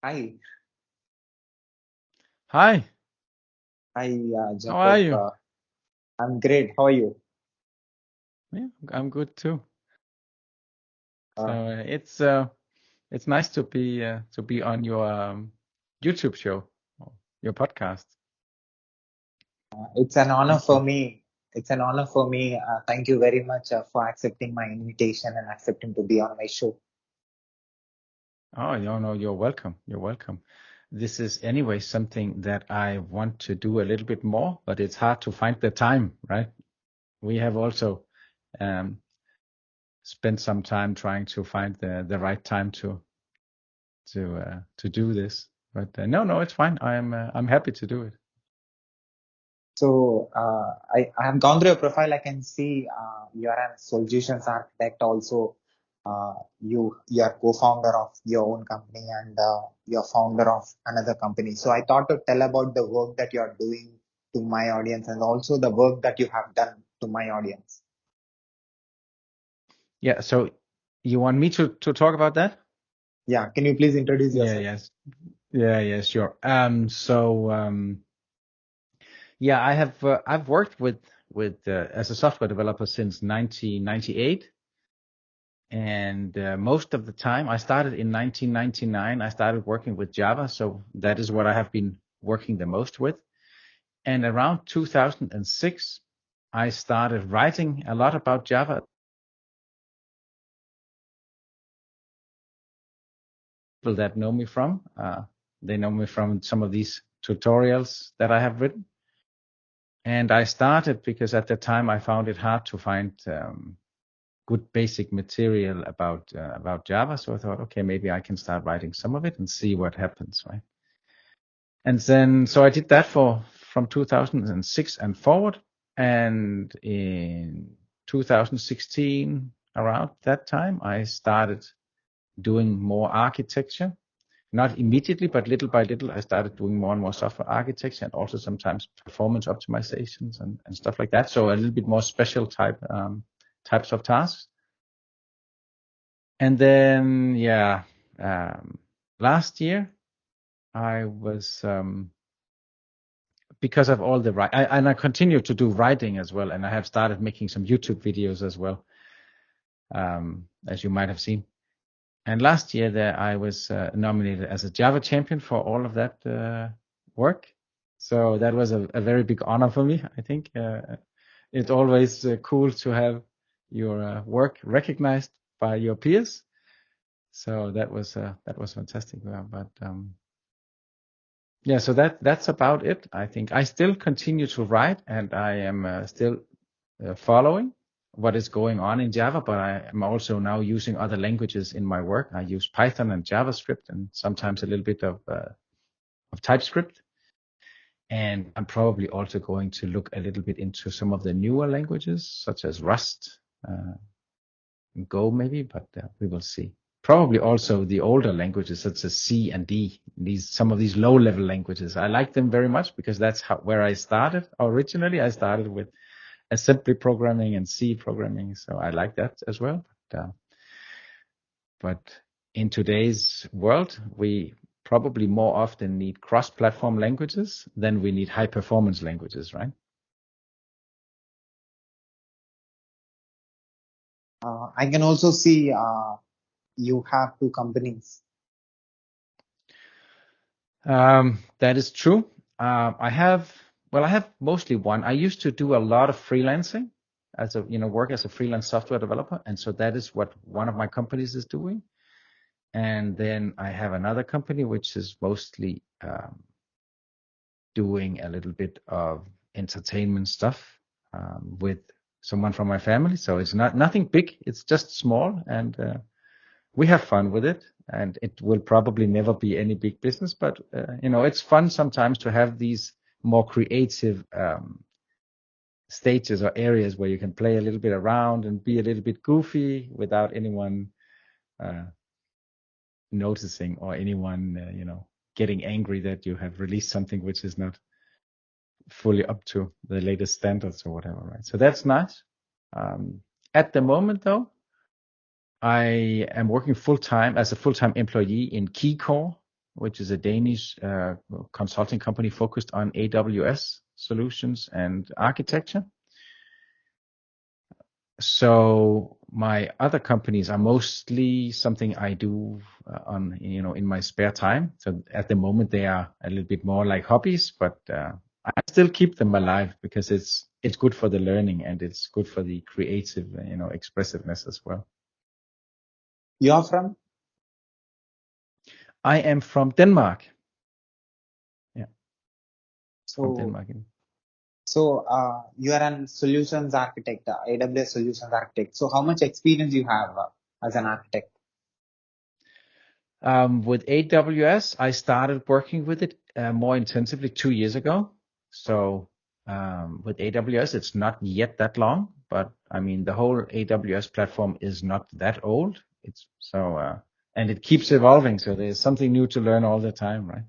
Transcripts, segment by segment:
Hi. Hi, Hi, how are Jakob. you? I'm great. How are you? Yeah, I'm good too. So Uh, it's nice to be on your YouTube show, or your podcast. it's an honor Thank for you. me. It's an honor for me. Thank you very much for accepting my invitation and accepting to be on my show. Oh, no, you're welcome. You're welcome. This is anyway something that I want to do a little bit more, but it's hard to find the time, right? We have also um, spent some time trying to find the right time to do this. But no, it's fine. I'm happy to do it. So I have gone through your profile. I can see you are a solutions architect. Also, you are co-founder of your own company and you're founder of another company. So I thought to tell about the work that you are doing to my audience and also the work that you have done to my audience. Yeah. So you want me to talk about that? Yeah, can you please introduce Yeah, yourself? yes. Yeah, sure. Yeah, I've worked with as a software developer since 1998, and most of the time I started in 1999. I started working with Java, so that is what I have been working the most with. And around 2006, I started writing a lot about Java. People that know me from, they know me from some of these tutorials that I have written. And I started because at the time I found it hard to find good basic material about Java. So I thought, okay, maybe I can start writing some of it and see what happens, right? And then so I did that for from 2006 and forward. And in 2016, around that time, I started doing more architecture. Not immediately, but little by little, I started doing more and more software architecture and also sometimes performance optimizations and stuff like that. So a little bit more special types of tasks. And then, yeah, um, last year I was because of all the and I continue to do writing as well, and I have started making some YouTube videos as well, as you might have seen. And last year there I was nominated as a Java champion for all of that work. So that was a very big honor for me. I think it's always cool to have your work recognized by your peers. So that was fantastic. But yeah, so that's about it. I think I still continue to write, and I am still following what is going on in Java. But I am also now using other languages in my work. I use Python and JavaScript, and sometimes a little bit of TypeScript. And I'm probably also going to look a little bit into some of the newer languages, such as Rust, Go maybe, but we will see. Probably also the older languages such as C and D. Some of these low-level languages. I like them very much because that's where I started originally. I started with assembly programming and C programming, so I like that as well. But in today's world, we probably more often need cross-platform languages than we need high-performance languages, right? I can also see you have two companies. That is true. I have mostly one. I used to do a lot of freelancing as work as a freelance software developer. And so that is what one of my companies is doing. And then I have another company, which is mostly doing a little bit of entertainment stuff with someone from my family. So it's nothing big. It's just small, and we have fun with it. And it will probably never be any big business, but it's fun sometimes to have these more creative stages or areas where you can play a little bit around and be a little bit goofy without anyone uh, noticing or anyone getting angry that you have released something which is not fully up to the latest standards or whatever, right? So that's nice. At the moment, though, I am working full time as a full time employee in KeyCore. which is a Danish consulting company focused on AWS solutions and architecture. So my other companies are mostly something I do in my spare time. So at the moment they are a little bit more like hobbies, but I still keep them alive because it's good for the learning and it's good for the creative, expressiveness as well. You are from? I am from Denmark. Yeah. From So, Denmark. you are an solutions architect, AWS solutions architect. So how much experience you have as an architect? With AWS, I started working with it more intensively 2 years ago. So with AWS, it's not yet that long, but I mean the whole AWS platform is not that old. It's so and it keeps evolving. So there's something new to learn all the time, right?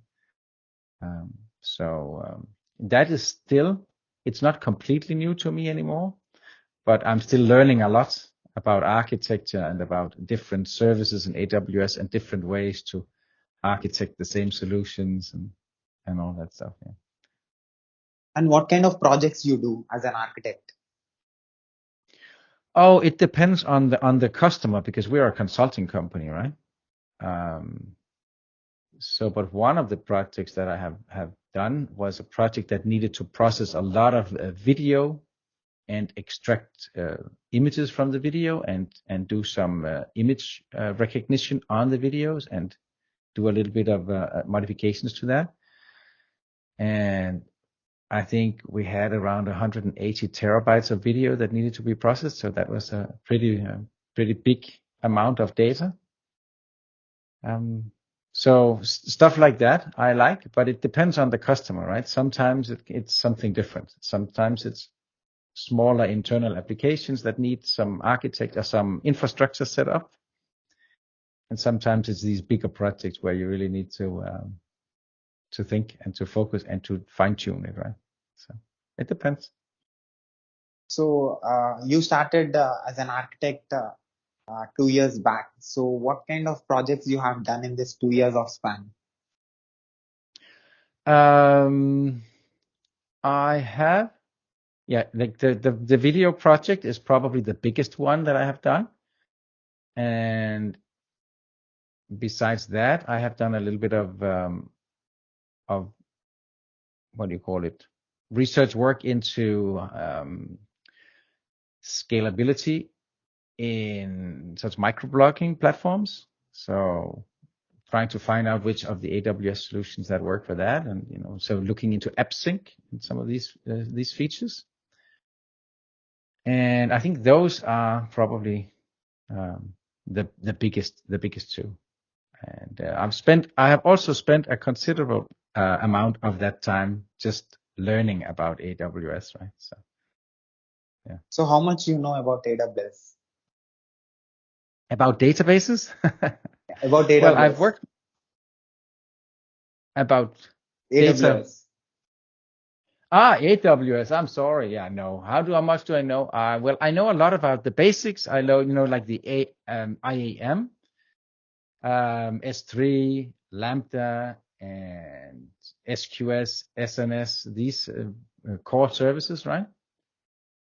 That is still, it's not completely new to me anymore, but I'm still learning a lot about architecture and about different services in AWS and different ways to architect the same solutions and all that stuff. Yeah. And what kind of projects you do as an architect? Oh, it depends on the customer because we are a consulting company, right? But one of the projects that I have done was a project that needed to process a lot of video and extract images from the video and do some image recognition on the videos and do a little bit of modifications to that. And I think we had around 180 terabytes of video that needed to be processed. So that was a pretty big amount of data. So stuff like that I like, but it depends on the customer, right? Sometimes it's something different. Sometimes it's smaller internal applications that need some architect or some infrastructure set up. And sometimes it's these bigger projects where you really need to think and to focus and to fine tune it, right? So it depends. So you started as an architect 2 years back. So what kind of projects you have done in this 2 years of span? I have, like the video project is probably the biggest one that I have done. And besides that, I have done a little bit of what do you call it? Research work into scalability in such microblogging platforms. So trying to find out which of the AWS solutions that work for that, and so looking into AppSync and some of these features. And I think those are probably the biggest two. And I have also spent a considerable amount of that time just learning about AWS, right? So, yeah. So how much you know about AWS? About databases? About AWS. Well, I've worked about AWS. AWS. I'm sorry. Yeah, no. How much do I know? Well, I know a lot about the basics. I know, like the IAM, S3, Lambda, and SQS, SNS, these core services, right?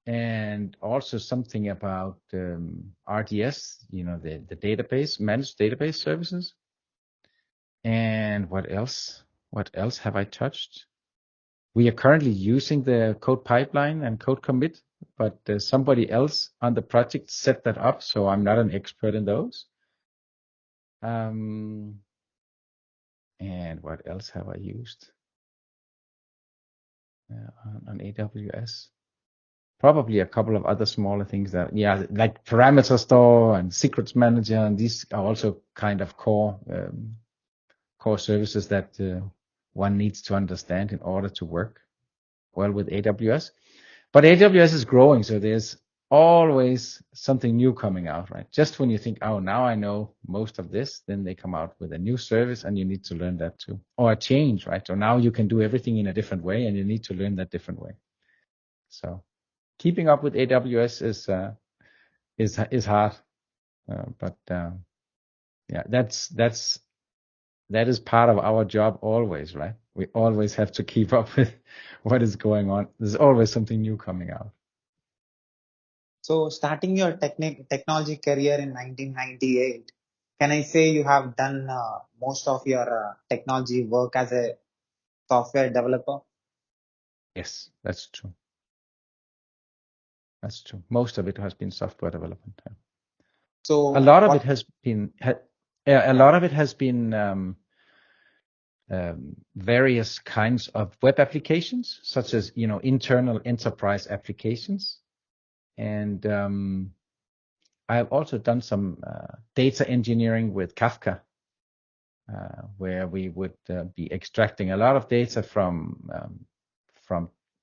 And also something about RDS, the database, managed database services. And what else? What else have I touched? We are currently using the code pipeline and code commit, but somebody else on the project set that up, so I'm not an expert in those. And what else have I used on AWS? Probably a couple of other smaller things that, like parameter store and secrets manager, and these are also kind of core services that one needs to understand in order to work well with AWS. But AWS is growing, so there's always something new coming out, right? Just when you think, oh, now I know most of this, then they come out with a new service and you need to learn that too. Or a change, right? So now you can do everything in a different way and you need to learn that different way. So keeping up with AWS is hard. But that's that is part of our job always, right? We always have to keep up with what is going on. There's always something new coming out. So starting your technology career in 1998, can I say you have done most of your technology work as a software developer? Yes, that's true. That's true. Most of it has been software development. Yeah. So A lot of what? it has been, a Yeah. lot of it has been various kinds of web applications, such as, internal enterprise applications. And I have also done some data engineering with Kafka, where we would be extracting a lot of data from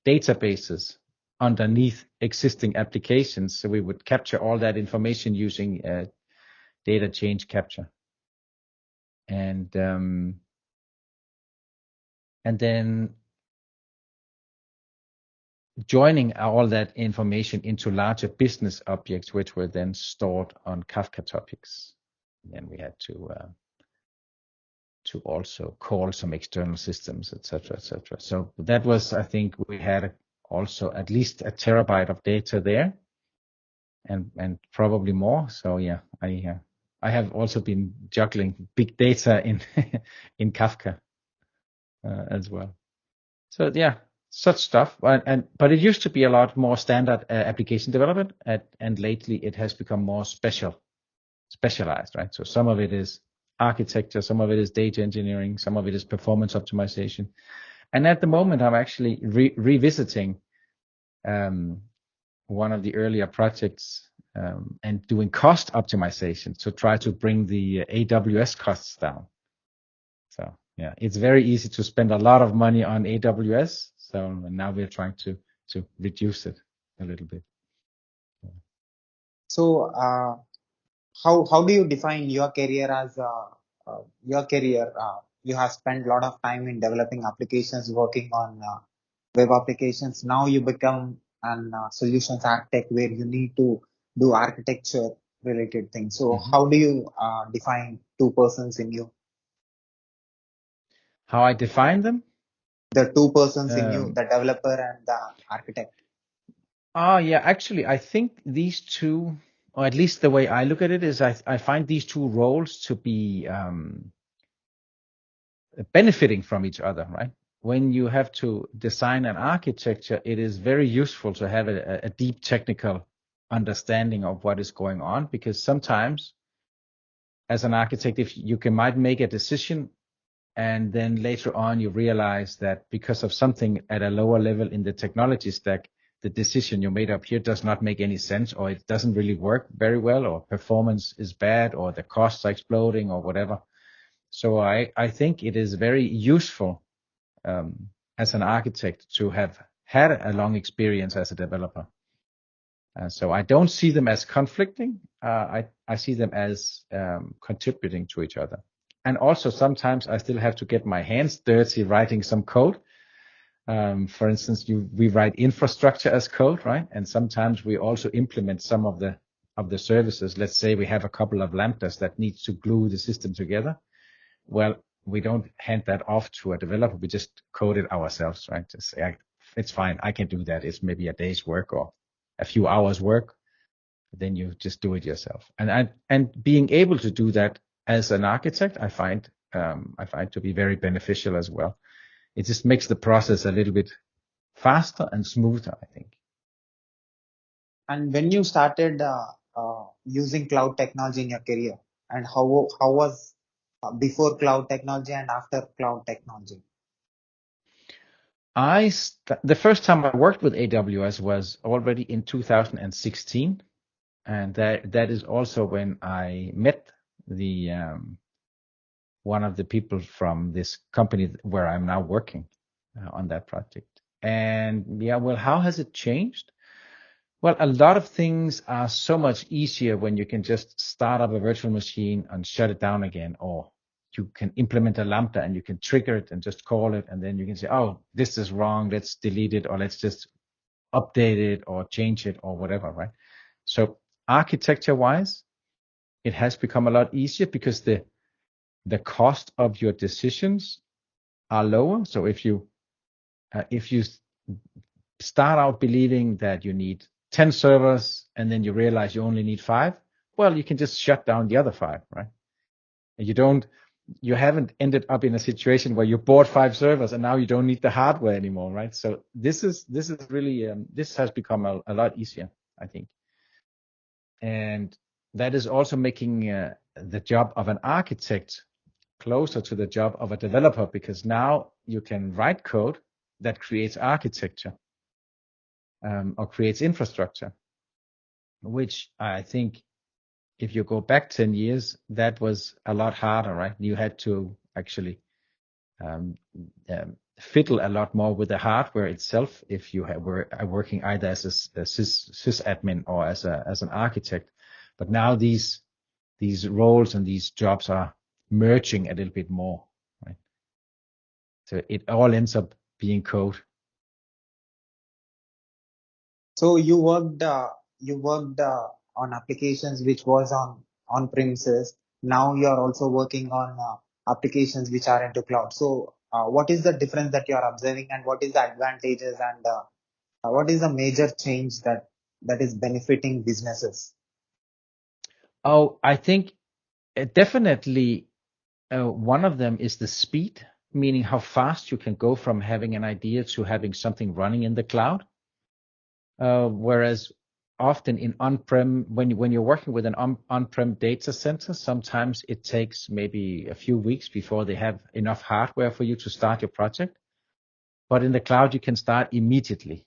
databases underneath existing applications. So we would capture all that information using data change capture, and then joining all that information into larger business objects, which were then stored on Kafka topics. And then we had to also call some external systems, etc., etc. So that was, I think, we had also at least a terabyte of data there, and probably more. So yeah, I have also been juggling big data in in Kafka as well. So yeah, such stuff. But it used to be a lot more standard application development, and lately it has become more specialized, right? So some of it is architecture, some of it is data engineering, some of it is performance optimization. And at the moment, I'm actually revisiting one of the earlier projects and doing cost optimization to try to bring the AWS costs down. So yeah, it's very easy to spend a lot of money on AWS. So now we're trying to reduce it a little bit. So how do you define your career as your career? You have spent a lot of time in developing applications, working on web applications. Now you become an solutions architect where you need to do architecture related things. So how do you define two persons in you? How I define them? The two persons in you, the developer and the architect. Yeah, actually, I think these two, or at least the way I look at it, is I find these two roles to be benefiting from each other, right? When you have to design an architecture, it is very useful to have a deep technical understanding of what is going on, because sometimes as an architect, if you might make a decision and then later on you realize that because of something at a lower level in the technology stack, the decision you made up here does not make any sense, or it doesn't really work very well, or performance is bad, or the costs are exploding, or whatever. So I think it is very useful as an architect to have had a long experience as a developer. So I don't see them as conflicting. I see them as contributing to each other. And also sometimes I still have to get my hands dirty writing some code. For instance, we write infrastructure as code, right? And sometimes we also implement some of the services. Let's say we have a couple of lambdas that needs to glue the system together. Well, we don't hand that off to a developer. We just code it ourselves, right? Just say, it's fine. I can do that. It's maybe a day's work or a few hours work. Then you just do it yourself. And being able to do that as an architect, I find to be very beneficial as well. It just makes the process a little bit faster and smoother, I think. And when you started using cloud technology in your career, and how was before cloud technology and after cloud technology? The first time I worked with AWS was already in 2016, and that is also when I met the one of the people from this company where I'm now working on that project. And yeah, well, how has it changed? Well, a lot of things are so much easier when you can just start up a virtual machine and shut it down again, or you can implement a Lambda and you can trigger it and just call it, and then you can say, oh, this is wrong, let's delete it, or let's just update it or change it or whatever, right? So architecture-wise, it has become a lot easier because the the cost of your decisions are lower. So if you start out believing that you need 10 servers and then you realize you only need 5, well, you can just shut down the other 5, right? And you haven't ended up in a situation where you bought 5 servers and now you don't need the hardware anymore, right? So this is really this has become a lot easier, I think, and that is also making the job of an architect closer to the job of a developer, because now you can write code that creates architecture or creates infrastructure, which I think if you go back 10 years, that was a lot harder, right? You had to actually fiddle a lot more with the hardware itself if you were working either as a sysadmin or as an architect. But now these roles and these jobs are merging a little bit more, right? So it all ends up being code. So you worked on applications which was on premises. Now you are also working on applications which are into cloud. So what is the difference that you are observing, and what is the advantages, and what is the major change that is benefiting businesses? Oh, I think definitely one of them is the speed, meaning how fast you can go from having an idea to having something running in the cloud. Whereas often in on-prem, when you're working with an on-prem data center, sometimes it takes maybe a few weeks before they have enough hardware for you to start your project. But in the cloud, you can start immediately,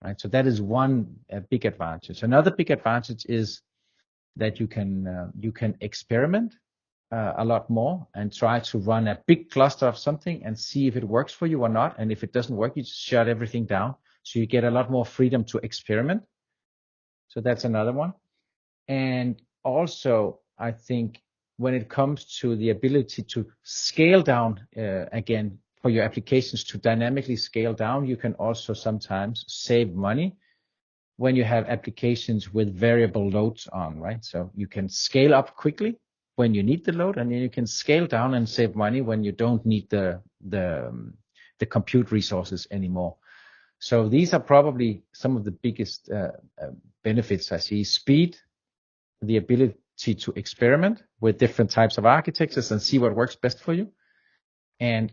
right? So that is one big advantage. Another big advantage is that you can experiment a lot more and try to run a big cluster of something and see if it works for you or not. And if it doesn't work, you just shut everything down. So you get a lot more freedom to experiment. So that's another one. And also, I think when it comes to the ability to scale down again for your applications to dynamically scale down, you can also sometimes save money when you have applications with variable loads on, right? So you can scale up quickly when you need the load, and then you can scale down and save money when you don't need the compute resources anymore. So these are probably some of the biggest benefits I see: speed, the ability to experiment with different types of architectures and see what works best for you, and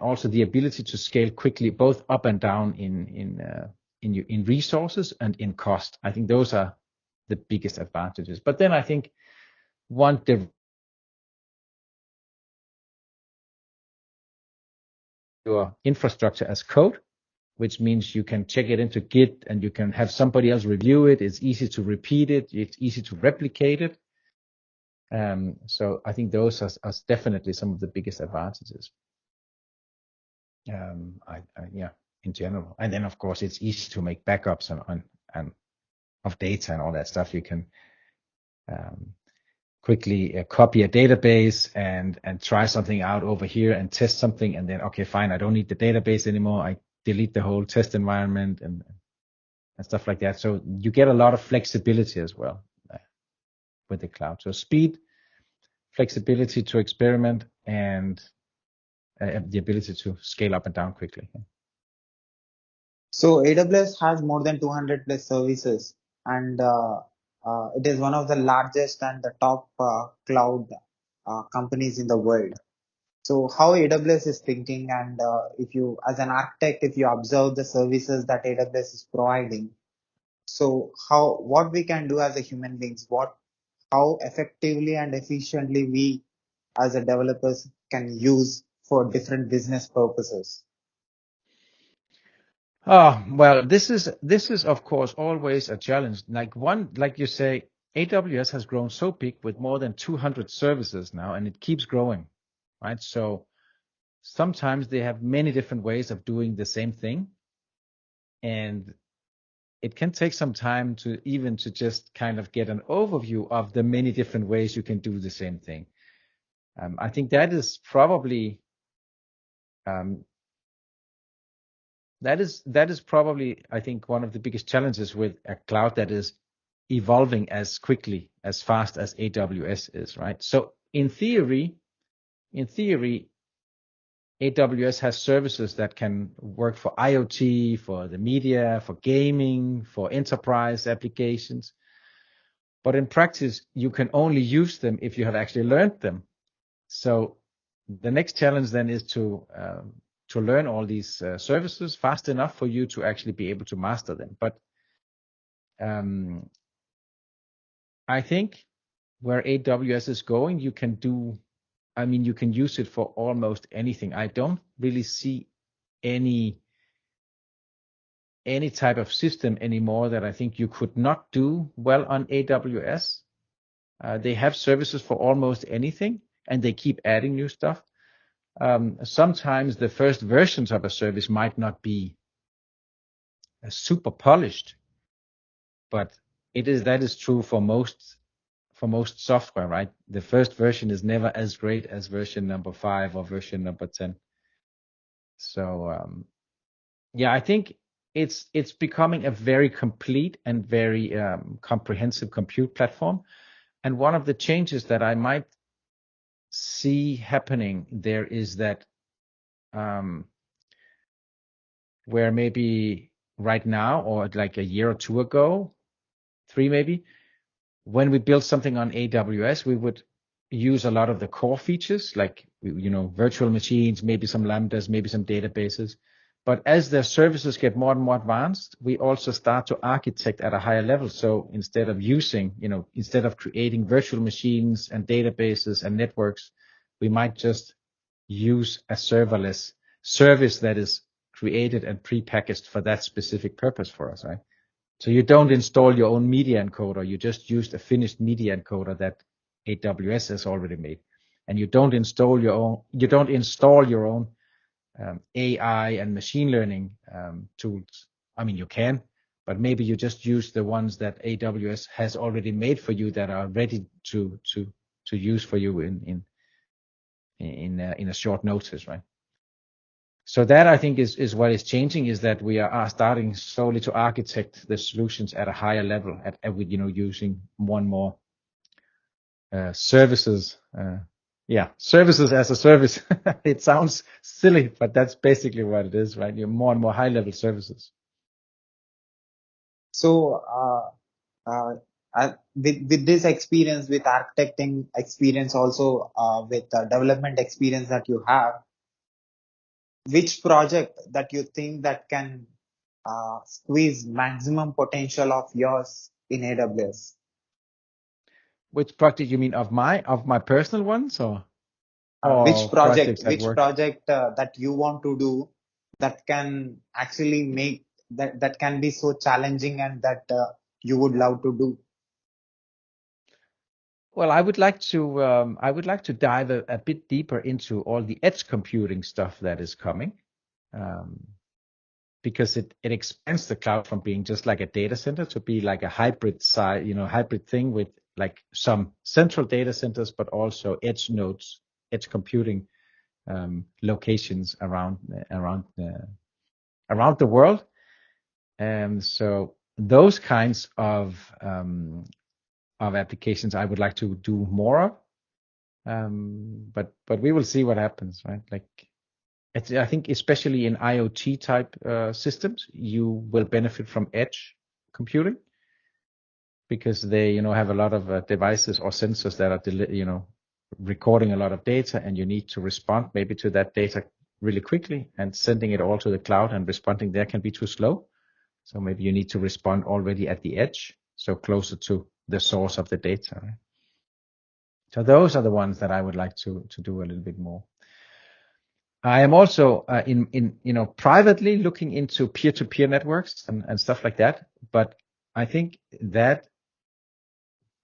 also the ability to scale quickly, both up and down in resources and in cost. I think those are the biggest advantages. But then I think one your infrastructure as code, which means you can check it into Git and you can have somebody else review it. It's easy to repeat it. It's easy to replicate it. So I think those are definitely some of the biggest advantages. In general. And then of course it's easy to make backups and of data and all that stuff. You can quickly copy a database and try something out over here and test something, and then okay, fine, I don't need the database anymore. I delete the whole test environment and stuff like that. So you get a lot of flexibility as well with the cloud. So speed, flexibility to experiment, and the ability to scale up and down quickly. So AWS has more than 200 plus services, and it is one of the largest and the top cloud companies in the world. So how AWS is thinking, and if you, as an architect, if you observe the services that AWS is providing, so what we can do as a human beings, how effectively and efficiently we as a developers can use for different business purposes. Oh, well, this is of course always a challenge. Like you say, AWS has grown so big with more than 200 services now, and it keeps growing, right? So sometimes they have many different ways of doing the same thing, and it can take some time to just kind of get an overview of the many different ways you can do the same thing. I think that is probably I think one of the biggest challenges with a cloud that is evolving as quickly, as fast as AWS is, right? So in theory, in theory, AWS has services that can work for IoT, for the media, for gaming, for enterprise applications. But in practice, you can only use them if you have actually learned them. So the next challenge then is to learn all these services fast enough for you to actually be able to master them. But I think where AWS is going, you can use it for almost anything. I don't really see any type of system anymore that I think you could not do well on AWS. They have services for almost anything, and they keep adding new stuff. Sometimes the first versions of a service might not be super polished, but that is true for most software, right? The first version is never as great as version number 5 or version number 10. So I think it's becoming a very complete and very comprehensive compute platform. And one of the changes that I might see happening there is that where maybe right now or like a year or two ago, 3 maybe, when we built something on AWS, we would use a lot of the core features like, virtual machines, maybe some Lambdas, maybe some databases. But as the services get more and more advanced, we also start to architect at a higher level. So instead of creating virtual machines and databases and networks, we might just use a serverless service that is created and prepackaged for that specific purpose for us, right? So you don't install your own media encoder. You just use a finished media encoder that AWS has already made. And you don't install your own AI and machine learning tools. I mean, you can, but maybe you just use the ones that AWS has already made for you that are ready to use for you in a short notice, right? So that I think is what is changing, is that we are starting slowly to architect the solutions at a higher level, using more and more services. Services as a service. It sounds silly, but that's basically what it is, right? You're more and more high-level services. So, with this experience, with architecting experience, also with development experience that you have, which project that you think that can squeeze maximum potential of yours in AWS? Which project you mean, of my personal ones, or which project that that you want to do that can actually make that can be so challenging and that you would love to do? Well, I would like to dive a bit deeper into all the edge computing stuff that is coming, because it expands the cloud from being just like a data center to be like a hybrid thing with like some central data centers, but also edge nodes, edge computing locations around the world. And so those kinds of applications I would like to do more of. But we will see what happens, right? I think especially in IoT type systems, you will benefit from edge computing, because they, have a lot of devices or sensors that are, recording a lot of data, and you need to respond maybe to that data really quickly, and sending it all to the cloud and responding there can be too slow. So maybe you need to respond already at the edge, so closer to the source of the data, right? So those are the ones that I would like to do a little bit more. I am also privately looking into peer-to-peer networks and stuff like that, but I think that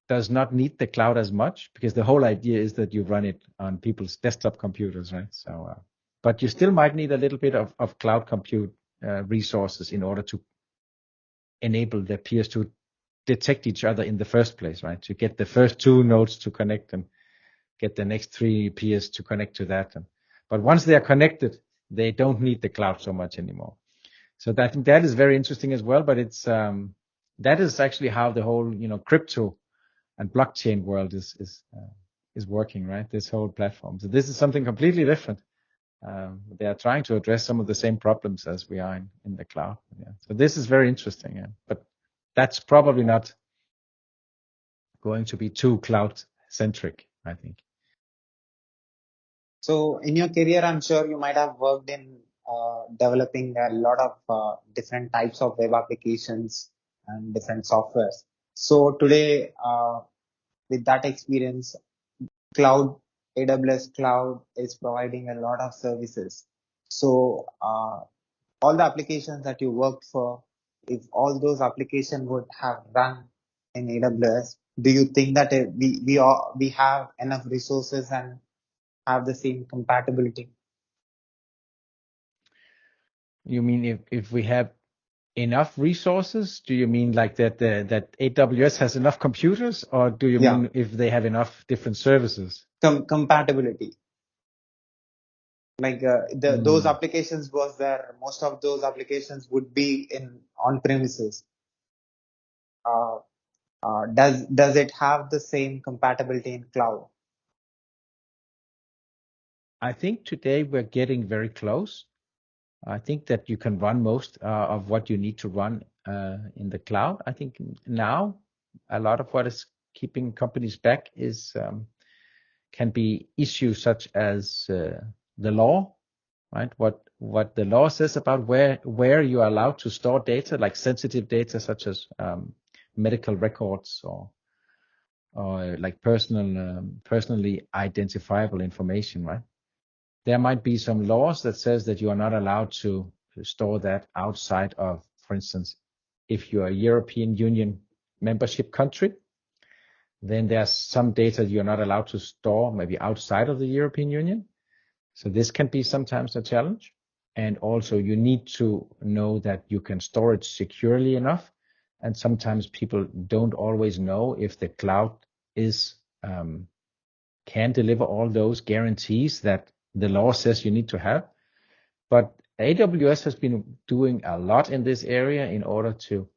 does not need the cloud as much, because the whole idea is that you run it on people's desktop computers, right? So, but you still might need a little bit of cloud compute resources in order to enable the peers to detect each other in the first place, right? To get the first 2 nodes to connect and get the next 3 peers to connect to that. But once they are connected, they don't need the cloud so much anymore. So I think that is very interesting as well. But it's that is actually how the whole crypto and blockchain world is is working, right? This whole platform. So this is something completely different. They are trying to address some of the same problems as we are in the cloud. Yeah. So this is very interesting. Yeah. But that's probably not going to be too cloud centric, I think. So in your career, I'm sure you might have worked in developing a lot of different types of web applications and different softwares. So today, with that experience, cloud, AWS Cloud is providing a lot of services. So all the applications that you worked for, if all those applications would have run in AWS, do you think that we have enough resources and have the same compatibility? You mean if we have enough resources? Do you mean like that that AWS has enough computers, or do you Yeah, mean if they have enough different services? compatibility. Like those Mm. applications was there. Most of those applications would be in on premises. Uh, does it have the same compatibility in cloud? I think today we're getting very close. I think that you can run most of what you need to run in the cloud. I think now a lot of what is keeping companies back is can be issues such as the law, right? What the law says about where you are allowed to store data, like sensitive data such as medical records or like personally identifiable information, right? There might be some laws that says that you are not allowed to store that outside of, for instance, if you're a European Union membership country, then there's some data you're not allowed to store maybe outside of the European Union. So this can be sometimes a challenge. And also you need to know that you can store it securely enough. And sometimes people don't always know if the cloud is can deliver all those guarantees that the law says you need to have. But AWS has been doing a lot in this area in order to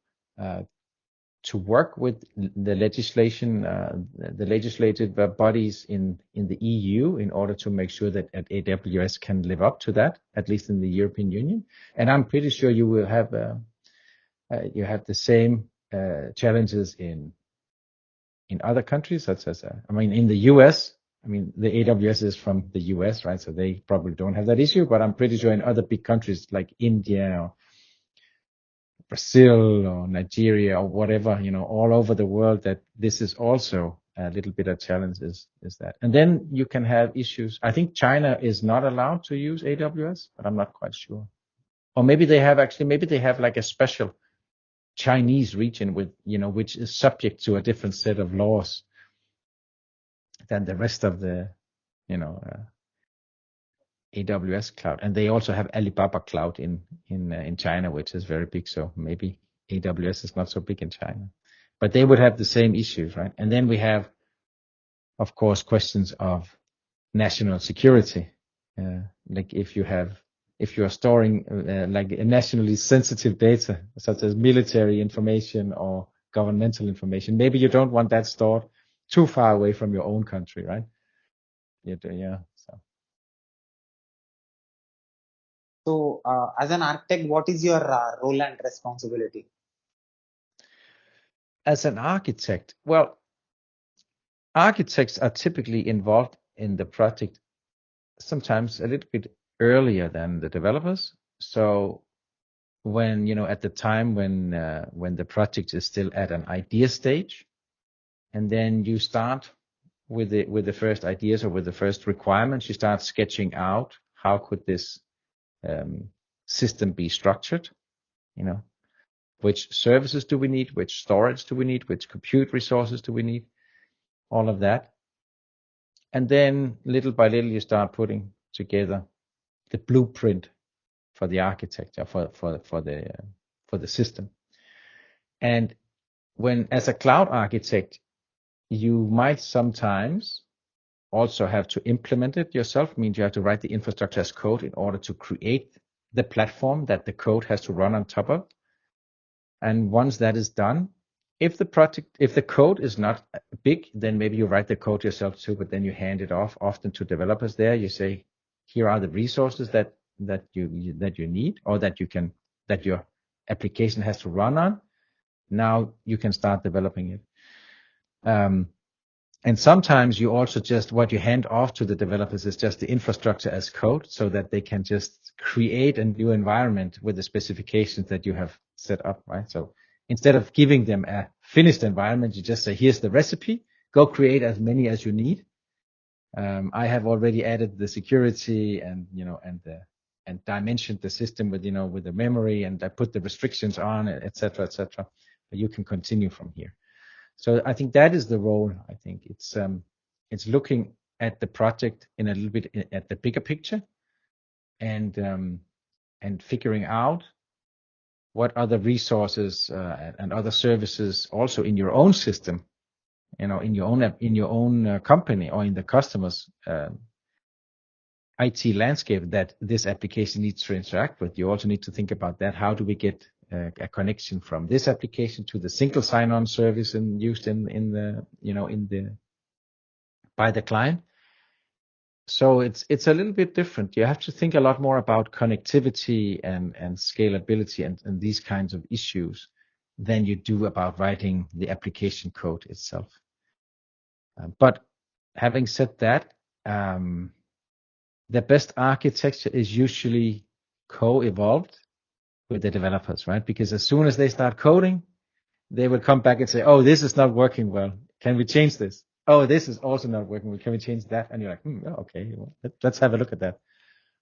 work with the legislation, the legislative bodies in the EU in order to make sure that AWS can live up to that, at least in the European Union. And I'm pretty sure you will have the same challenges in other countries, such as I mean, in the US. I mean, the AWS is from the US, right? So they probably don't have that issue, but I'm pretty sure in other big countries like India or Brazil or Nigeria or whatever, all over the world, that this is also a little bit of challenge is that. And then you can have issues. I think China is not allowed to use AWS, but I'm not quite sure. Or maybe they have like a special Chinese region with, which is subject to a different set of laws than the rest of the, AWS cloud. And they also have Alibaba cloud in China, which is very big. So maybe AWS is not so big in China, but they would have the same issues, right? And then we have, of course, questions of national security. Like if you are storing like nationally sensitive data, such as military information or governmental information, maybe you don't want that stored too far away from your own country, right? Yeah. So as an architect, what is your role and responsibility? As an architect, well, architects are typically involved in the project sometimes a little bit earlier than the developers. So when, at the time when the project is still at an idea stage, and then you start with the first ideas or with the first requirements, you start sketching out how could this system be structured, which services do we need, which storage do we need, which compute resources do we need, all of that. And then little by little, you start putting together the blueprint for the architecture for the system. And when, as a cloud architect, you might sometimes also have to implement it yourself. Means you have to write the infrastructure as code in order to create the platform that the code has to run on top of. And once that is done, if the code is not big, then maybe you write the code yourself too, but then you hand it off often to developers there. You say, here are the resources that you need, or that your application has to run on. Now you can start developing it. And sometimes you also just, what you hand off to the developers is just the infrastructure as code, so that they can just create a new environment with the specifications that you have set up, right? So instead of giving them a finished environment, you just say, here's the recipe, go create as many as you need. I have already added the security and dimensioned the system with the memory, and I put the restrictions on it, etc., etc. But you can continue from here. So I think that is the role. I think it's looking at the project in a little bit at the bigger picture, and figuring out what other resources and other services also in your own system, in your own company, or in the customer's IT landscape that this application needs to interact with. You also need to think about that. How do we get a connection from this application to the single sign-on service and used by the client? So it's a little bit different. You have to think a lot more about connectivity and scalability and these kinds of issues than you do about writing the application code itself. But having said that, the best architecture is usually co-evolved with the developers, right? Because as soon as they start coding, they will come back and say, oh, this is not working well. Can we change this? Oh, this is also not working well. Can we change that? And you're like, okay, well, let's have a look at that,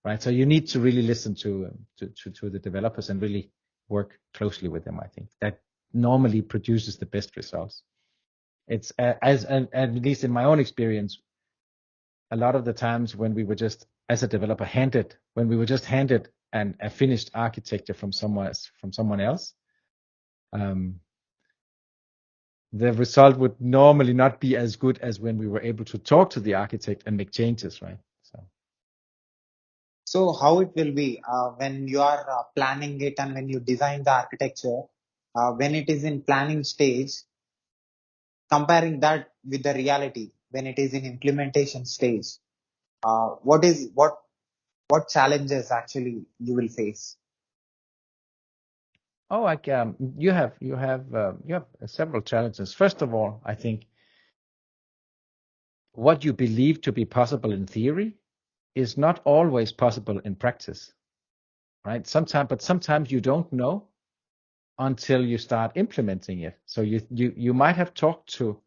right? So you need to really listen to the developers and really work closely with them. I think that normally produces the best results. It's at least in my own experience, a lot of the times when we were just, as a developer, handed a finished architecture from someone else, the result would normally not be as good as when we were able to talk to the architect and make changes, right? So how it will be when you are planning it and when you design the architecture, when it is in planning stage, comparing that with the reality when it is in implementation stage, what challenges actually you will face? Oh, you have several challenges. First of all, I think what you believe to be possible in theory is not always possible in practice, right? Sometimes you don't know until you start implementing it. So you might have talked to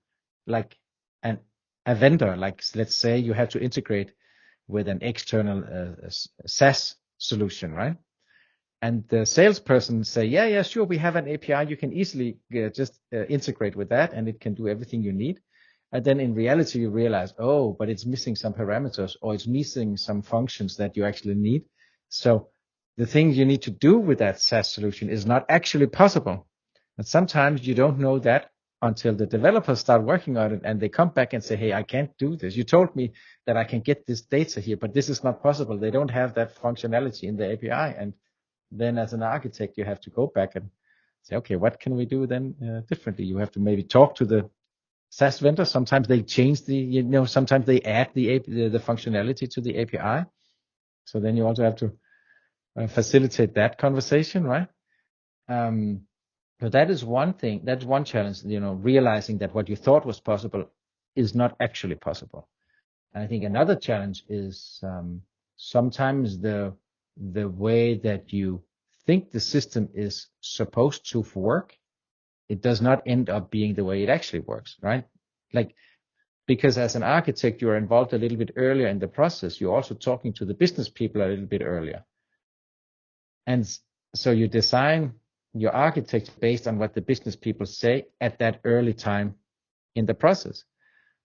like a vendor, like let's say you have to integrate with an external SaaS solution, right? And the salesperson say, yeah, sure, we have an API. You can easily just integrate with that, and it can do everything you need. And then in reality, you realize, oh, but it's missing some parameters, or it's missing some functions that you actually need. So the thing you need to do with that SaaS solution is not actually possible. And sometimes you don't know that until the developers start working on it and they come back and say, hey, I can't do this. You told me that I can get this data here, but this is not possible. They don't have that functionality in the API. And then as an architect, you have to go back and say, okay, what can we do then differently? You have to maybe talk to the SaaS vendor. Sometimes they change sometimes they add the functionality to the API. So then you also have to facilitate that conversation, right? So that is one thing. That's one challenge, realizing that what you thought was possible is not actually possible. And I think another challenge is sometimes the way that you think the system is supposed to work, it does not end up being the way it actually works, right? Like, because as an architect, you are involved a little bit earlier in the process. You're also talking to the business people a little bit earlier. And so you design your architecture based on what the business people say at that early time in the process.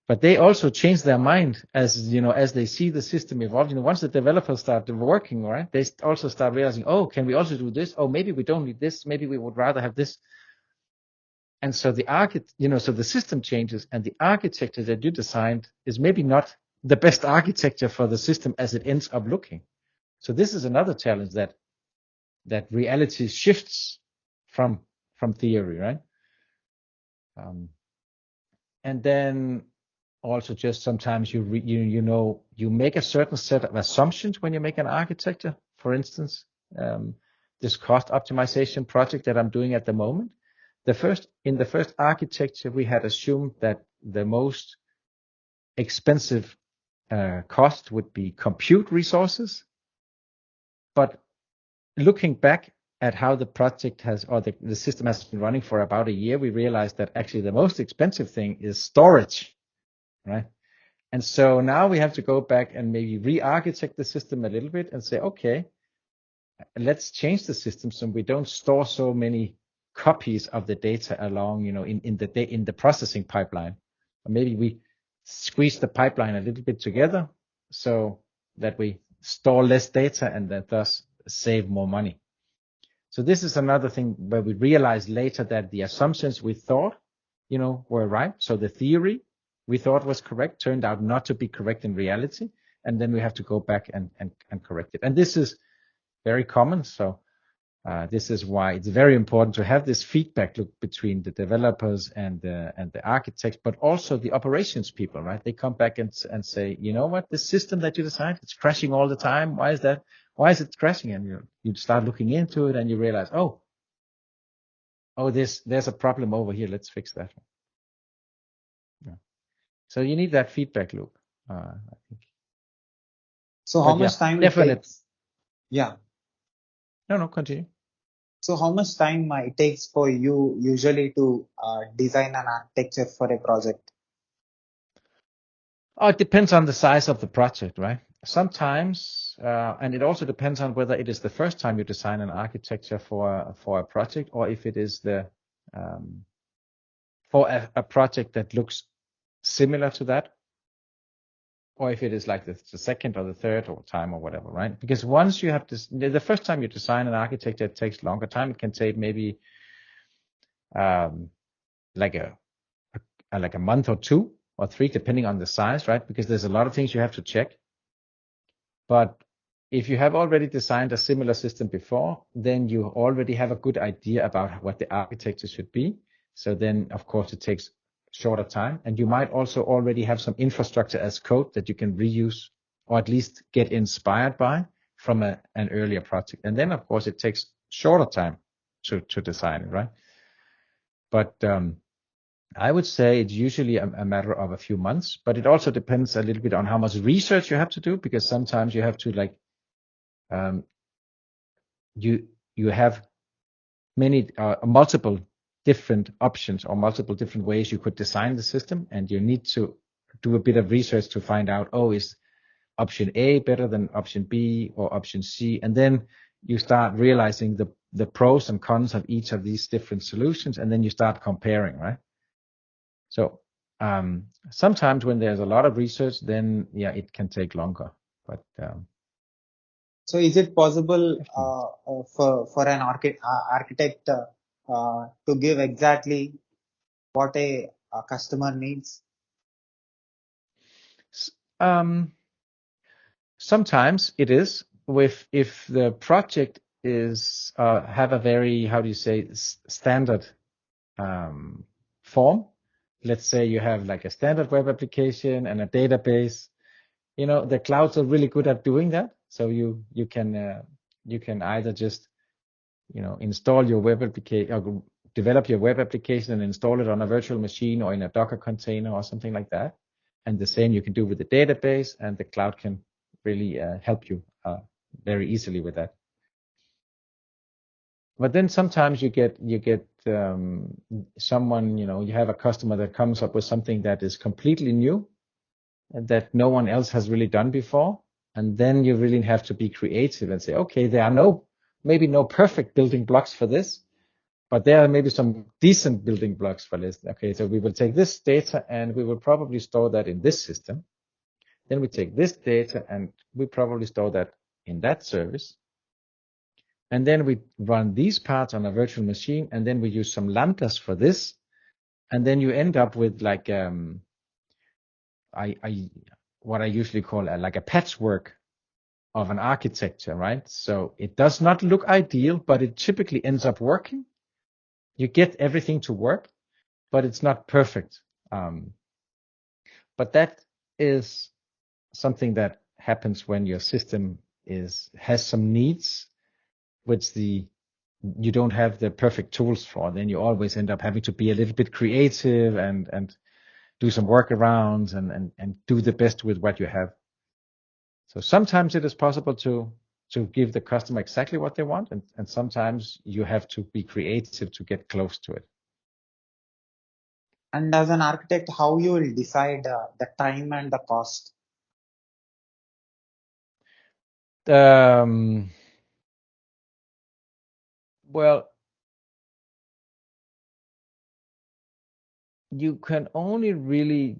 But they also change their mind as they see the system evolve. Once the developers start working, right, they also start realizing, oh, can we also do this? Oh, maybe we don't need this. Maybe we would rather have this. And so so the system changes, and the architecture that you designed is maybe not the best architecture for the system as it ends up looking. So this is another challenge that reality shifts from theory, right? And then also just sometimes you make a certain set of assumptions when you make an architecture. For instance, this cost optimization project that I'm doing at the moment. In the first architecture, we had assumed that the most expensive cost would be compute resources. But looking back at how the project has, or the system has been running for about a year, we realized that actually the most expensive thing is storage, right? And so now we have to go back and maybe re-architect the system a little bit and say, okay, let's change the system so we don't store so many copies of the data along, in the processing pipeline. Or maybe we squeeze the pipeline a little bit together so that we store less data and that thus save more money. So this is another thing where we realized later that the assumptions we thought, were right. So the theory we thought was correct turned out not to be correct in reality. And then we have to go back and correct it. And this is very common. So this is why it's very important to have this feedback loop between the developers and the architects, but also the operations people, right? They come back and say, you know what, this system that you designed, it's crashing all the time. Why is that? Why is it crashing? And you start looking into it and you realize, oh, there's a problem over here. Let's fix that. Yeah. So you need that feedback loop, I think. So how much time it takes? Yeah. No, continue. So how much time it takes for you usually to design an architecture for a project? Oh, it depends on the size of the project, right? Sometimes, and it also depends on whether it is the first time you design an architecture for a project, or if it is for a project that looks similar to that, or if it is like the second or the third or time or whatever, right? Because once you have this, the first time you design an architecture, it takes longer time. It can take maybe like a month or 2 or 3, depending on the size, right? Because there's a lot of things you have to check. But if you have already designed a similar system before, then you already have a good idea about what the architecture should be. So then, of course, it takes shorter time. And you might also already have some infrastructure as code that you can reuse or at least get inspired by from an earlier project. And then, of course, it takes shorter time to design it, right? But I would say it's usually a matter of a few months, but it also depends a little bit on how much research you have to do, because sometimes you have to you have many multiple different options or multiple different ways you could design the system, and you need to do a bit of research to find out, is option A better than option B or option C, and then you start realizing the pros and cons of each of these different solutions, and then you start comparing, right? So sometimes when there's a lot of research, then it can take longer. But so is it possible for an architect to give exactly what a customer needs? Sometimes it is. If the project is have a very, how do you say, standard form. Let's say you have like a standard web application and a database. The clouds are really good at doing that. So you can either just install your web application or develop your web application and install it on a virtual machine or in a Docker container or something like that. And the same you can do with the database, and the cloud can really help you very easily with that. But then sometimes you get someone, you have a customer that comes up with something that is completely new and that no one else has really done before. And then you really have to be creative and say, okay, there are maybe no perfect building blocks for this, but there are maybe some decent building blocks for this. Okay, so we will take this data and we will probably store that in this system. Then we take this data and we probably store that in that service. And then we run these parts on a virtual machine, and then we use some lambdas for this. And then you end up with like what I usually call like a patchwork of an architecture, right? So it does not look ideal, but it typically ends up working. You get everything to work, but it's not perfect. But that is something that happens when your system has some needs which you don't have the perfect tools for. Then you always end up having to be a little bit creative and do some workarounds and do the best with what you have. So sometimes it is possible to give the customer exactly what they want, and sometimes you have to be creative to get close to it. And as an architect, how you will decide the time and the cost? Well, you can only really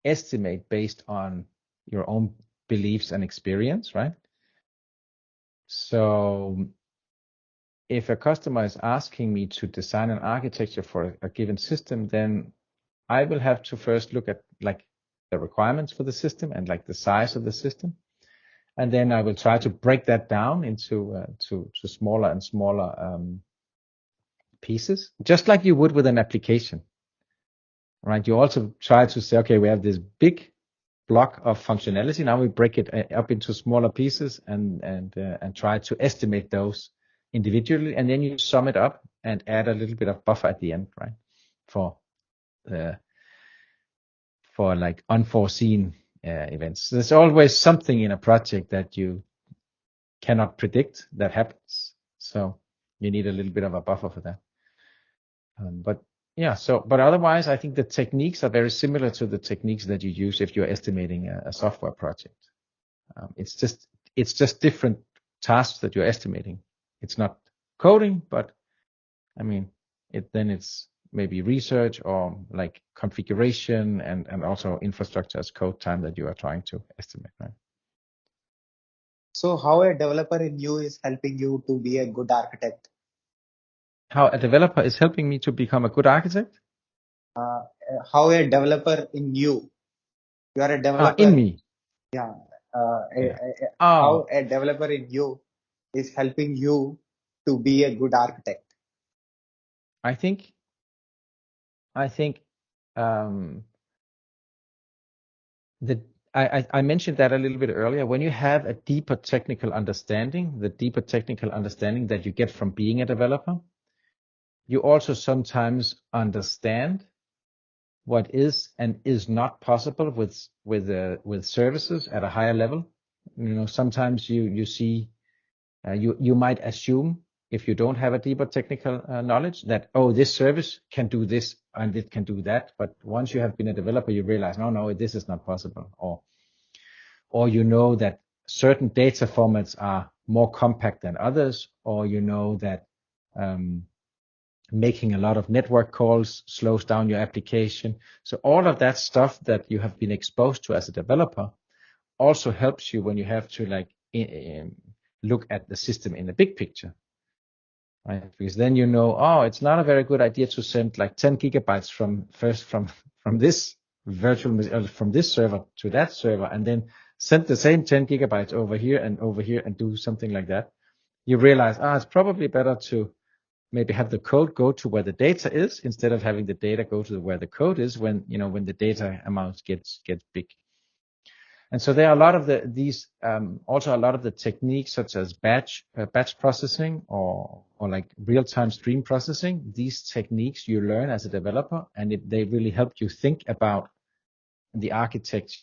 estimate based on your own beliefs and experience, right? So if a customer is asking me to design an architecture for a given system, then I will have to first look at like the requirements for the system and like the size of the system. And then I will try to break that down into to smaller and smaller pieces, just like you would with an application, right? You also try to say, okay, we have this big block of functionality. Now we break it up into smaller pieces and try to estimate those individually, and then you sum it up and add a little bit of buffer at the end, right? For like unforeseen events. There's always something in a project that you cannot predict that happens. So you need a little bit of a buffer for that. But otherwise, I think the techniques are very similar to the techniques that you use if you're estimating a software project. It's just different tasks that you're estimating. It's not coding, but I mean, it's maybe research or like configuration and also infrastructure as code time that you are trying to estimate, right? So how a developer in you is helping you to be a good architect? How a developer is helping me to become a good architect? How a developer in you are a developer in me. Yeah. Oh, How a developer in you is helping you to be a good architect? I think I mentioned that a little bit earlier. When you have a deeper technical understanding, the deeper technical understanding that you get from being a developer, you also sometimes understand what is and is not possible with services at a higher level. You know, sometimes you see you might assume, if you don't have a deeper technical knowledge, that this service can do this and it can do that. But once you have been a developer, you realize no, this is not possible. Or you know that certain data formats are more compact than others, or you know that making a lot of network calls slows down your application. So all of that stuff that you have been exposed to as a developer also helps you when you have to like look at the system in the big picture, right? Because then you know, it's not a very good idea to send like 10 gigabytes from this virtual from this server to that server, and then send the same 10 gigabytes over here and do something like that. You realize, it's probably better to maybe have the code go to where the data is instead of having the data go to where the code is when the data amounts gets big. And so there are a lot of also a lot of the techniques such as batch processing or like real-time stream processing. These techniques you learn as a developer, and they really help you think about the architecture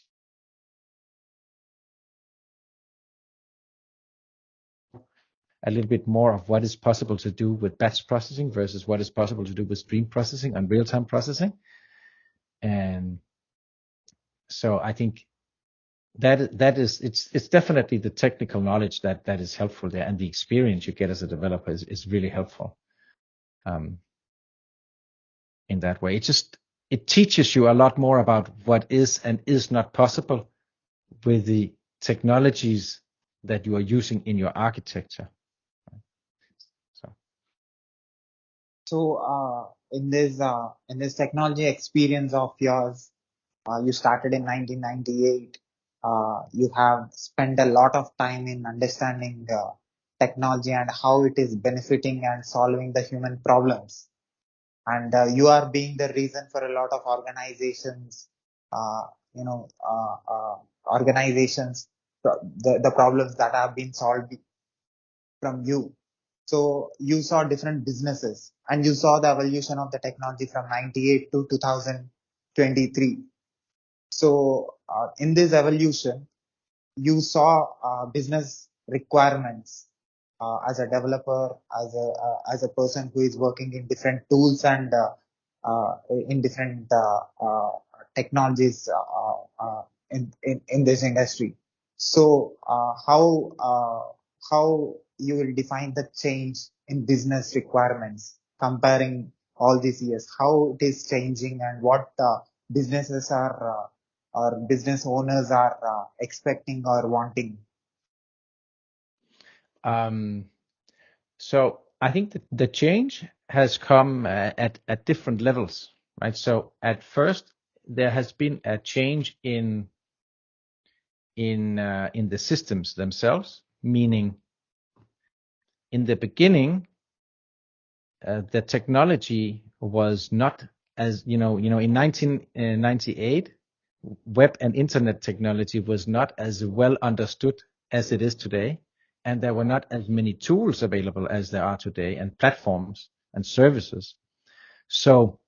a little bit more of what is possible to do with batch processing versus what is possible to do with stream processing and real-time processing. And so I think that is it's definitely the technical knowledge that is helpful there, and the experience you get as a developer is really helpful in that way. It teaches you a lot more about what is and is not possible with the technologies that you are using in your architecture. So in this technology experience of yours, you started in 1998. You have spent a lot of time in understanding technology and how it is benefiting and solving the human problems. and you are being the reason for a lot of organizations, organizations, the problems that have been solved from you. So you saw different businesses and you saw the evolution of the technology from 98 to 2023. So in this evolution, you saw business requirements as a developer, as a person who is working in different tools and in different technologies in this industry. So how you will define the change in business requirements comparing all these years? How it is changing and what businesses are or business owners are expecting or wanting? So I think that the change has come at different levels, right? So at first there has been a change in the systems themselves, meaning in the beginning the technology was not as in 1998 web and internet technology was not as well understood as it is today, and there were not as many tools available as there are today, and platforms and services. So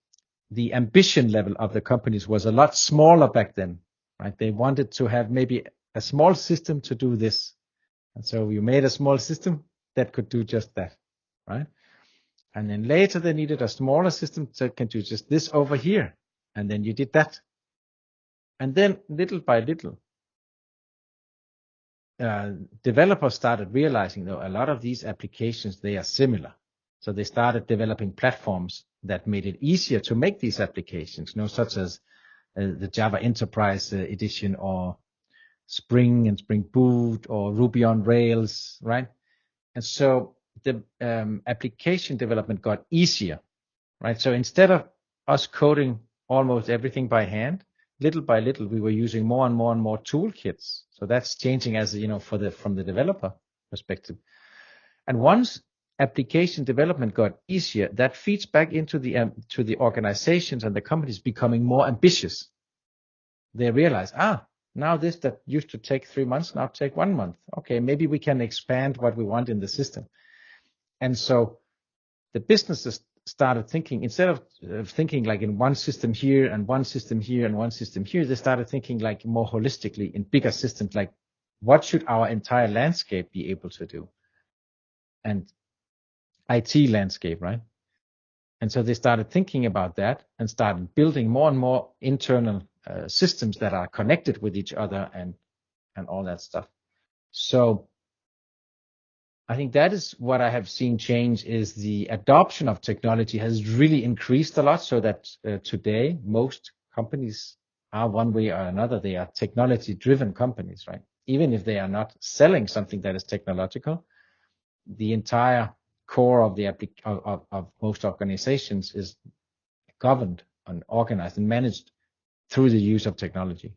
the ambition level of the companies was a lot smaller back then, right? They wanted to have maybe a small system to do this, and so you made a small system that could do just that, right? And then later they needed a smaller system that can do just this over here, and then you did that. And then little by little, developers started realizing, though, a lot of these applications, they are similar. So they started developing platforms that made it easier to make these applications, such as the Java Enterprise Edition, or Spring and Spring Boot, or Ruby on Rails, right? And so the application development got easier, right? So instead of us coding almost everything by hand, little by little, we were using more and more and more toolkits. So that's changing as from the developer perspective. And once application development got easier, that feeds back into to the organizations and the companies becoming more ambitious. They realize, now this that used to take 3 months now take 1 month. Okay, maybe we can expand what we want in the system. And so the businesses started thinking, instead of thinking like in one system here and one system here and one system here, they started thinking like more holistically in bigger systems, like what should our entire landscape be able to do? And IT landscape, right? And so they started thinking about that and started building more and more internal systems that are connected with each other and all that stuff. So I think that is what I have seen change, is the adoption of technology has really increased a lot, so that today most companies are one way or another, they are technology driven companies, right? Even if they are not selling something that is technological, the entire core of the of most organizations is governed and organized and managed through the use of technology.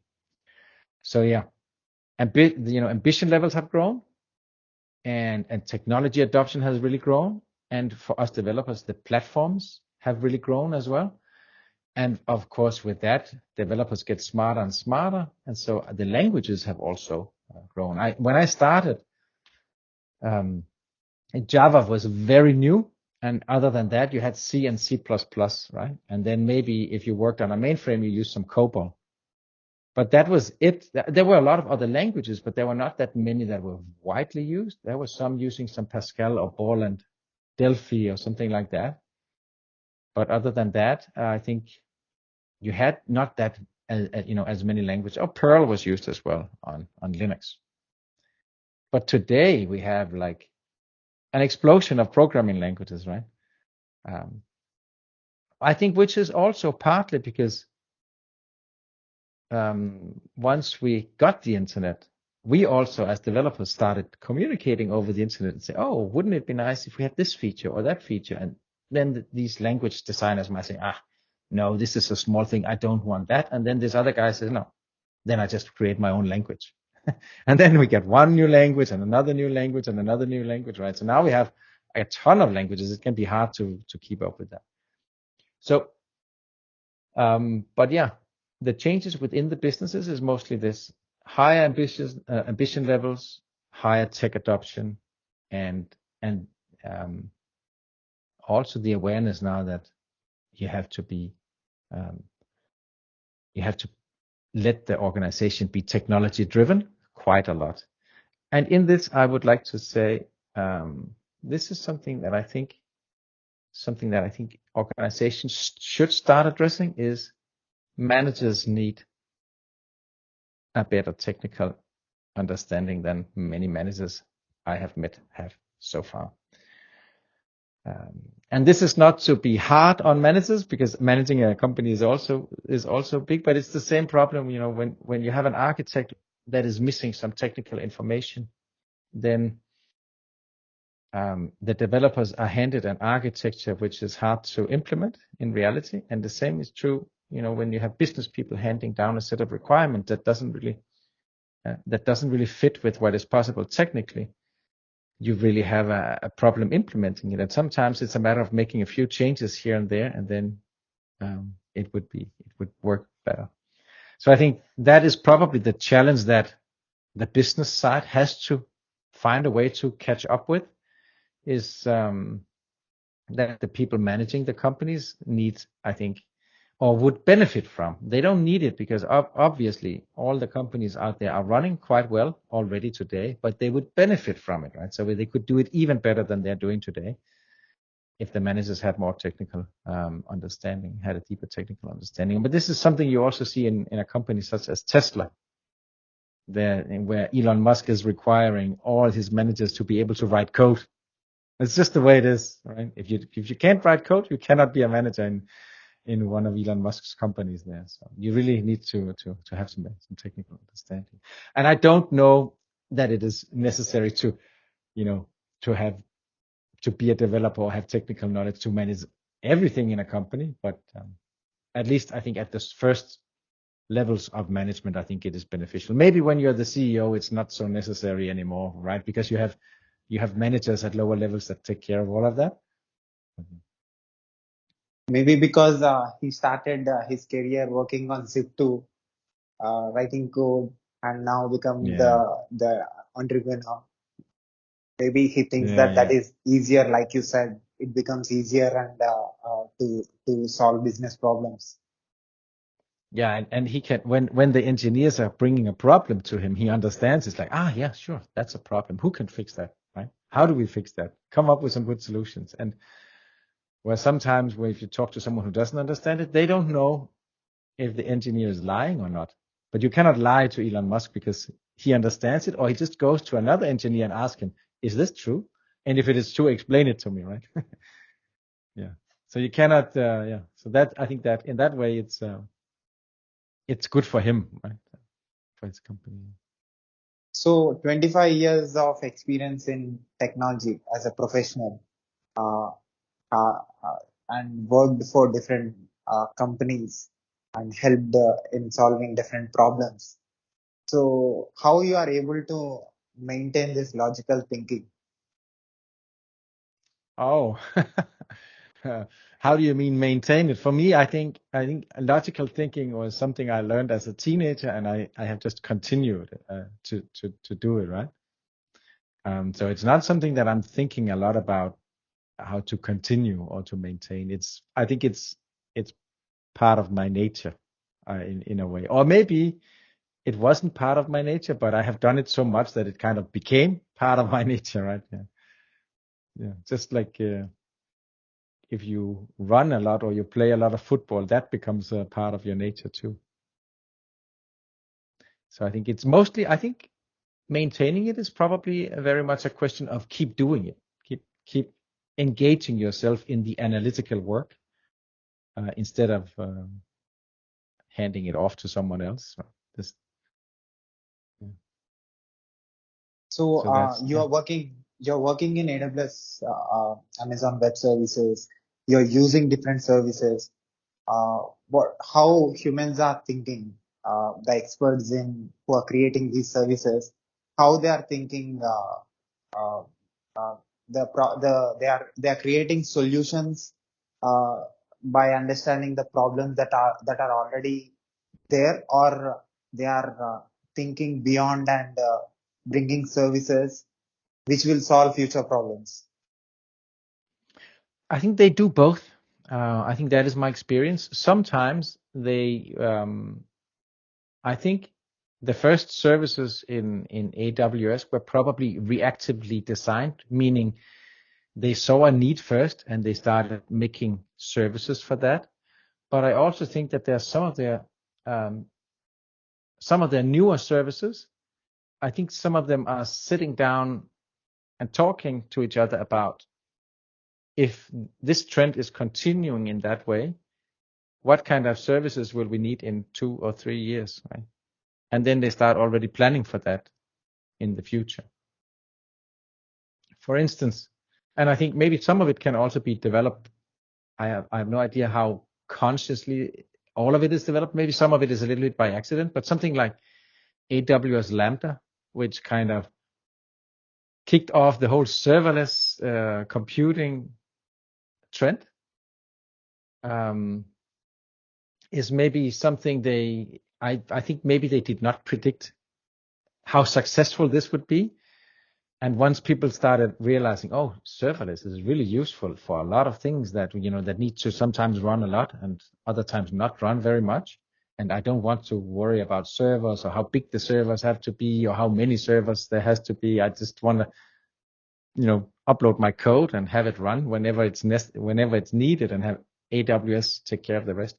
So yeah, ambition levels have grown, and technology adoption has really grown. And for us developers, the platforms have really grown as well. And of course, with that, developers get smarter and smarter. And so the languages have also grown. When I started, Java was very new. And other than that, you had C and C++, right? And then maybe if you worked on a mainframe, you used some COBOL. But that was it. There were a lot of other languages, but there were not that many that were widely used. There were some using some Pascal or Borland, Delphi or something like that. But other than that, I think you had not that as many languages. Oh, Perl was used as well on Linux. But today we have like an explosion of programming languages, right? I think which is also partly because once we got the internet, we also as developers started communicating over the internet and say, oh, wouldn't it be nice if we had this feature or that feature? And then these language designers might say, no, this is a small thing, I don't want that. And then this other guy says, no, then I just create my own language. And then we get one new language and another new language and another new language, right? So now we have a ton of languages. It can be hard to keep up with that. So, but yeah, the changes within the businesses is mostly this higher ambition levels, higher tech adoption, and also the awareness now that you have to be you have to let the organization be technology driven quite a lot. And in this, I would like to say this is something that I think organizations should start addressing is managers need a better technical understanding than many managers I have met have so far. And this is not to be hard on managers, because managing a company is also big, but it's the same problem. You know, when you have an architect that is missing some technical information, then the developers are handed an architecture which is hard to implement in reality. And the same is true, you know, when you have business people handing down a set of requirements that doesn't really fit with what is possible technically. You really have a problem implementing it. And sometimes it's a matter of making a few changes here and there, and then it would work better. So I think that is probably the challenge that the business side has to find a way to catch up with, is that the people managing the companies need, I think, or would benefit from. They don't need it because obviously all the companies out there are running quite well already today, but they would benefit from it, right? So they could do it even better than they're doing today if the managers had more technical understanding, had a deeper technical understanding. But this is something you also see in a company such as Tesla, where Elon Musk is requiring all his managers to be able to write code. It's just the way it is, right? If you can't write code, you cannot be a manager in one of Elon Musk's companies there. So you really need to have some technical understanding. And I don't know that it is necessary to be a developer or have technical knowledge to manage everything in a company. But at least I think at the first levels of management, I think it is beneficial. Maybe when you're the CEO, it's not so necessary anymore, right? Because you have managers at lower levels that take care of all of that. Maybe because he started his career working on Zip2, writing code, and now become the entrepreneur. Maybe he thinks that is easier, like you said. It becomes easier and to solve business problems. Yeah, and he can, when the engineers are bringing a problem to him, he understands. It's like, yeah, sure, that's a problem. Who can fix that, right? How do we fix that? Come up with some good solutions. And where sometimes if you talk to someone who doesn't understand it, they don't know if the engineer is lying or not. But you cannot lie to Elon Musk because he understands it, or he just goes to another engineer and asks him, is this true? And if it is true, explain it to me, right? Yeah. So you cannot, So that, I think that in that way, it's good for him, right? For his company. So 25 years of experience in technology as a professional, and worked for different companies and helped in solving different problems. So how you are able to maintain this logical thinking? Oh, how do you mean maintain it? For me, I think logical thinking was something I learned as a teenager, and I have just continued to do it, right? So it's not something that I'm thinking a lot about how to continue or to maintain. I think it's part of my nature, in a way, or maybe it wasn't part of my nature, but I have done it so much that it kind of became part of my nature, right? Yeah. Just like if you run a lot or you play a lot of football, that becomes a part of your nature too. So I think it's mostly, maintaining it is probably very much a question of keep doing it, keep engaging yourself in the analytical work instead of handing it off to someone else. So you're working in AWS, Amazon Web Services. You're using different services. How humans are thinking, the experts who are creating these services, how they are thinking, uh, they are creating solutions, by understanding the problems that are already there, or they are thinking beyond and bringing services which will solve future problems? I think they do both. I think that is my experience. Sometimes I think the first services in AWS were probably reactively designed, meaning they saw a need first and they started making services for that. But I also think that there are some of their newer services. I think some of them are sitting down and talking to each other about, if this trend is continuing in that way, what kind of services will we need in 2 or 3 years, right? And then they start already planning for that in the future. For instance, and I think maybe some of it can also be developed. I have no idea how consciously all of it is developed. Maybe some of it is a little bit by accident, but something like AWS Lambda, which kind of kicked off the whole serverless computing trend, is maybe something I think maybe they did not predict how successful this would be. And once people started realizing, oh, serverless is really useful for a lot of things that, that need to sometimes run a lot and other times not run very much. And I don't want to worry about servers or how big the servers have to be or how many servers there has to be. I just want to, upload my code and have it run whenever it's needed and have AWS take care of the rest.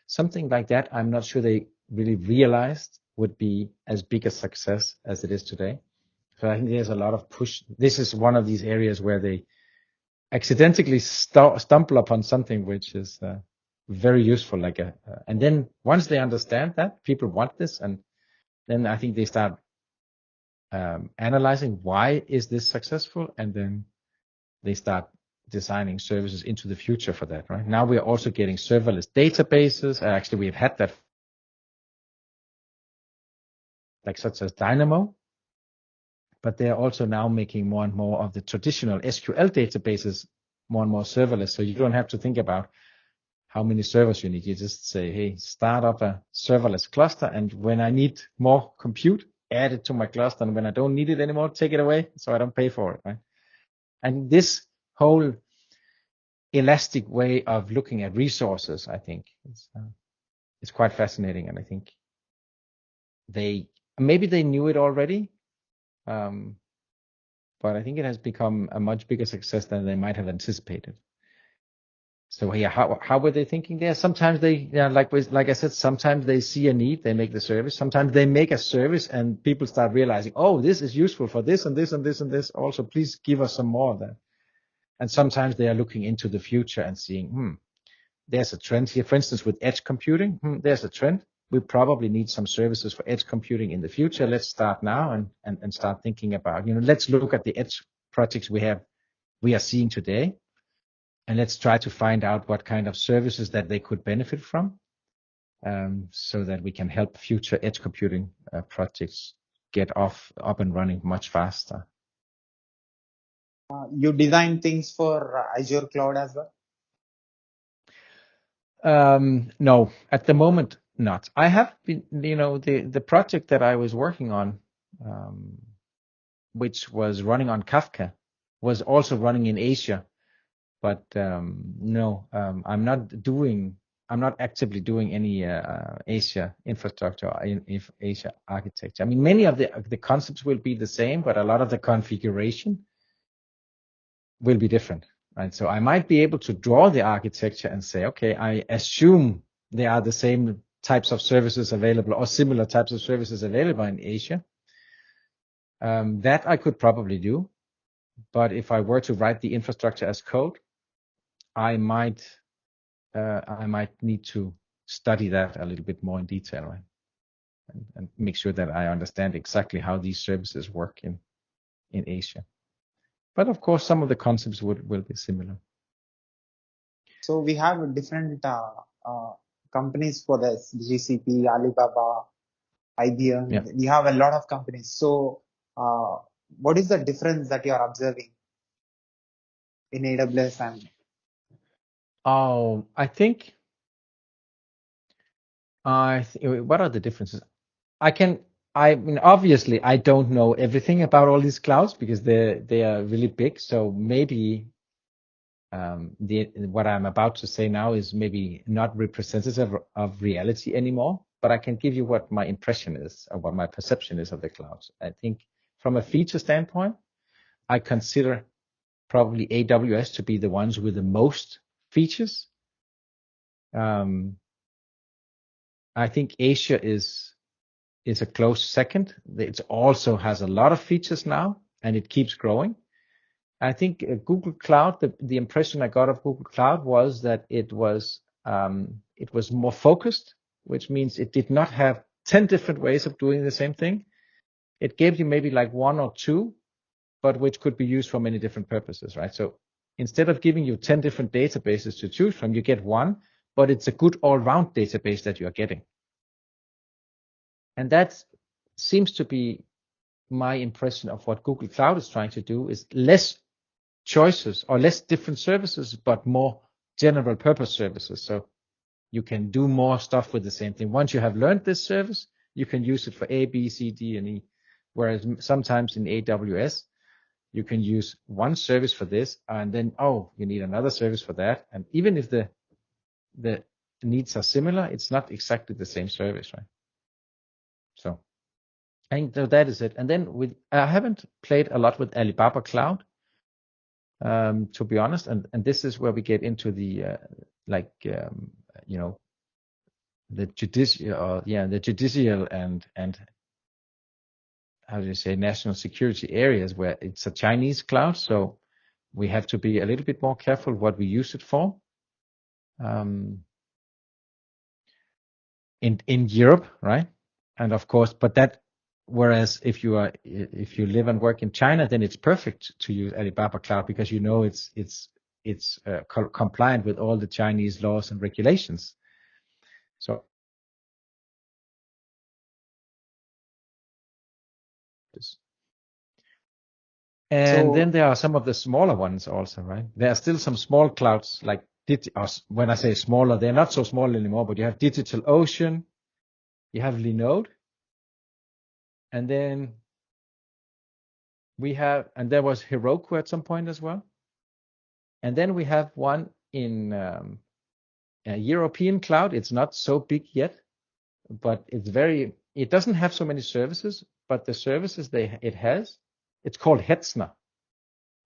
Something like that, I'm not sure they really realized would be as big a success as it is today. So I think there's a lot of push. This is one of these areas where they accidentally stumble upon something which is very useful. And then once they understand that people want this, and then I think they start analyzing why is this successful, and then they start designing services into the future for that. Right now, we are also getting serverless databases. Actually, we've had that, like such as Dynamo. But they are also now making more and more of the traditional SQL databases more and more serverless. So you don't have to think about how many servers you need. You just say, hey, start up a serverless cluster. And when I need more compute, add it to my cluster. And when I don't need it anymore, take it away so I don't pay for it. Right? And this whole elastic way of looking at resources, I think, it's quite fascinating. And I think maybe they knew it already. But I think it has become a much bigger success than they might have anticipated. So yeah, how were they thinking there? Sometimes they, like I said, sometimes they see a need, they make the service. Sometimes they make a service and people start realizing, oh, this is useful for this and this and this and this. Also, please give us some more of that. And sometimes they are looking into the future and seeing, there's a trend here. For instance, with edge computing, there's a trend. We probably need some services for edge computing in the future. Let's start now and start thinking about, let's look at the edge projects we are seeing today. And let's try to find out what kind of services that they could benefit from, so that we can help future edge computing projects get up and running much faster. You design things for Azure Cloud as well? No, at the moment, not. I have been, the project that I was working on, which was running on Kafka, was also running in Asia. But no, I'm not actively doing any Asia infrastructure in Asia architecture. I mean, many of the concepts will be the same, but a lot of the configuration will be different. Right? So I might be able to draw the architecture and say, okay, I assume there are the same types of services available or similar types of services available in Asia. That I could probably do. But if I were to write the infrastructure as code, I might need to study that a little bit more in detail, right? And make sure that I understand exactly how these services work in Asia. But of course, some of the concepts will be similar. So we have different companies for this: GCP, Alibaba, IBM. Yeah. We have a lot of companies. So what is the difference that you are observing in AWS and Oh, I think what are the differences? I mean, obviously, I don't know everything about all these clouds because they are really big. So maybe what I'm about to say now is maybe not representative of reality anymore. But I can give you what my impression is or what my perception is of the clouds. I think from a feature standpoint, I consider probably AWS to be the ones with the most features. I think Asia is a close second. It also has a lot of features now, and it keeps growing. I think Google Cloud, the impression I got of Google Cloud was that it was more focused, which means it did not have 10 different ways of doing the same thing. It gave you maybe like one or two, but which could be used for many different purposes, right? So instead of giving you 10 different databases to choose from, you get one, but it's a good all-round database that you're getting. And that seems to be my impression of what Google Cloud is trying to do, is less choices or less different services, but more general purpose services. So you can do more stuff with the same thing. Once you have learned this service, you can use it for A, B, C, D, and E. Whereas sometimes in AWS, you can use one service for this, and then, you need another service for that. And even if the needs are similar, it's not exactly the same service, right? So I think that is it. And then I haven't played a lot with Alibaba Cloud, to be honest. And this is where we get into the the judicial and how do you say, national security areas where it's a Chinese cloud. So we have to be a little bit more careful what we use it for. In Europe, right? And of course, whereas if you live and work in China, then it's perfect to use Alibaba Cloud because it's compliant with all the Chinese laws and regulations. So then there are some of the smaller ones also, right? There are still some small clouds like when I say smaller, they're not so small anymore, but you have DigitalOcean, you have Linode, and then and there was Heroku at some point as well. And then we have one in a European cloud. It's not so big yet, but it doesn't have so many services, but the services it has, it's called Hetzner,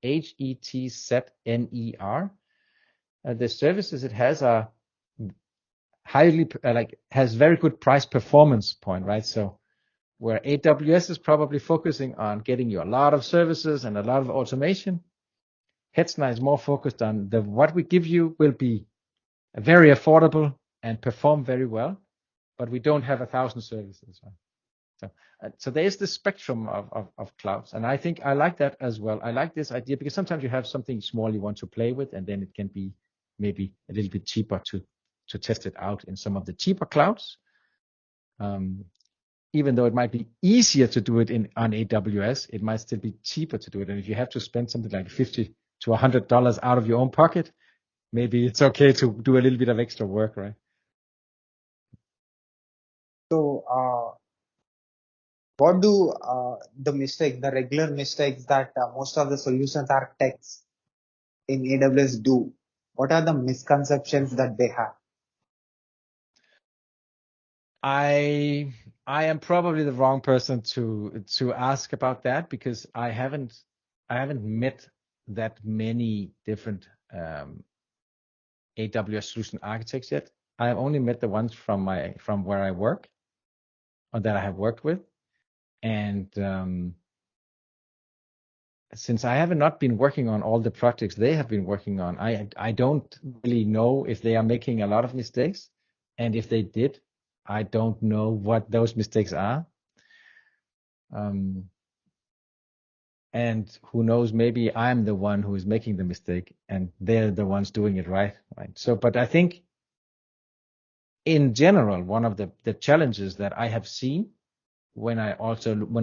Hetzner. The services it has are highly has very good price performance point, right? So where AWS is probably focusing on getting you a lot of services and a lot of automation, Hetzner is more focused on what we give you will be very affordable and perform very well, but we don't have 1,000 services. Right? So there is this spectrum of clouds, and I think I like that as well. I like this idea because sometimes you have something small you want to play with, and then it can be maybe a little bit cheaper to test it out in some of the cheaper clouds. Even though it might be easier to do it on AWS, it might still be cheaper to do it. And if you have to spend something like $50 to $100 out of your own pocket, maybe it's okay to do a little bit of extra work, right? So, what do the regular mistakes that most of the solutions architects in AWS do? What are the misconceptions that they have? I am probably the wrong person to ask about that because I haven't met that many different AWS solution architects yet. I have only met the ones from where I work or that I have worked with, and since I have not been working on all the projects they have been working on, I don't really know if they are making a lot of mistakes, and if they did, I don't know what those mistakes are. And who knows, maybe I'm the one who is making the mistake and they're the ones doing it right. So, but I think in general, one of the challenges that I have seen when I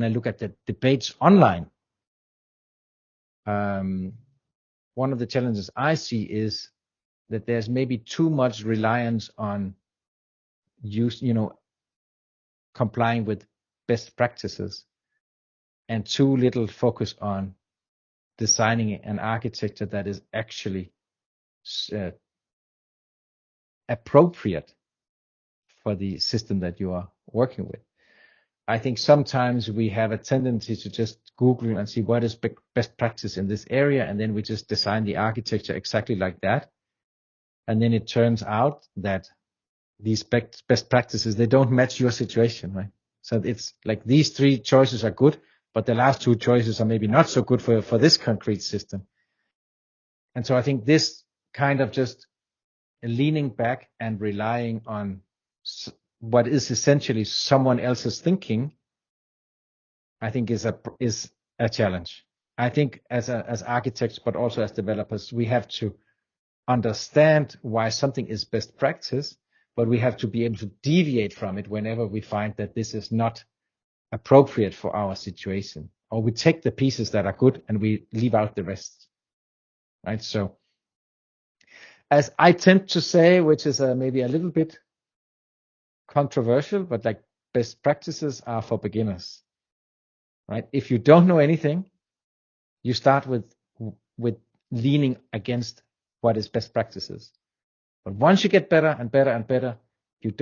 look at the debates online, one of the challenges I see is that there's maybe too much reliance on complying with best practices and too little focus on designing an architecture that is actually appropriate for the system that you are working with. I think sometimes we have a tendency to just Google and see what is best practice in this area, and then we just design the architecture exactly like that. And then it turns out that these best practices, they don't match your situation, right? So it's like these three choices are good, but the last two choices are maybe not so good for this concrete system. And so I think this kind of just leaning back and relying on what is essentially someone else's thinking, I think is a challenge. I think as architects, but also as developers, we have to understand why something is best practice, but we have to be able to deviate from it whenever we find that this is not appropriate for our situation, or we take the pieces that are good and we leave out the rest, right? So as I tend to say, which is maybe a little bit controversial, but like best practices are for beginners, right? If you don't know anything, you start with leaning against what is best practices. But once you get better and better and better, you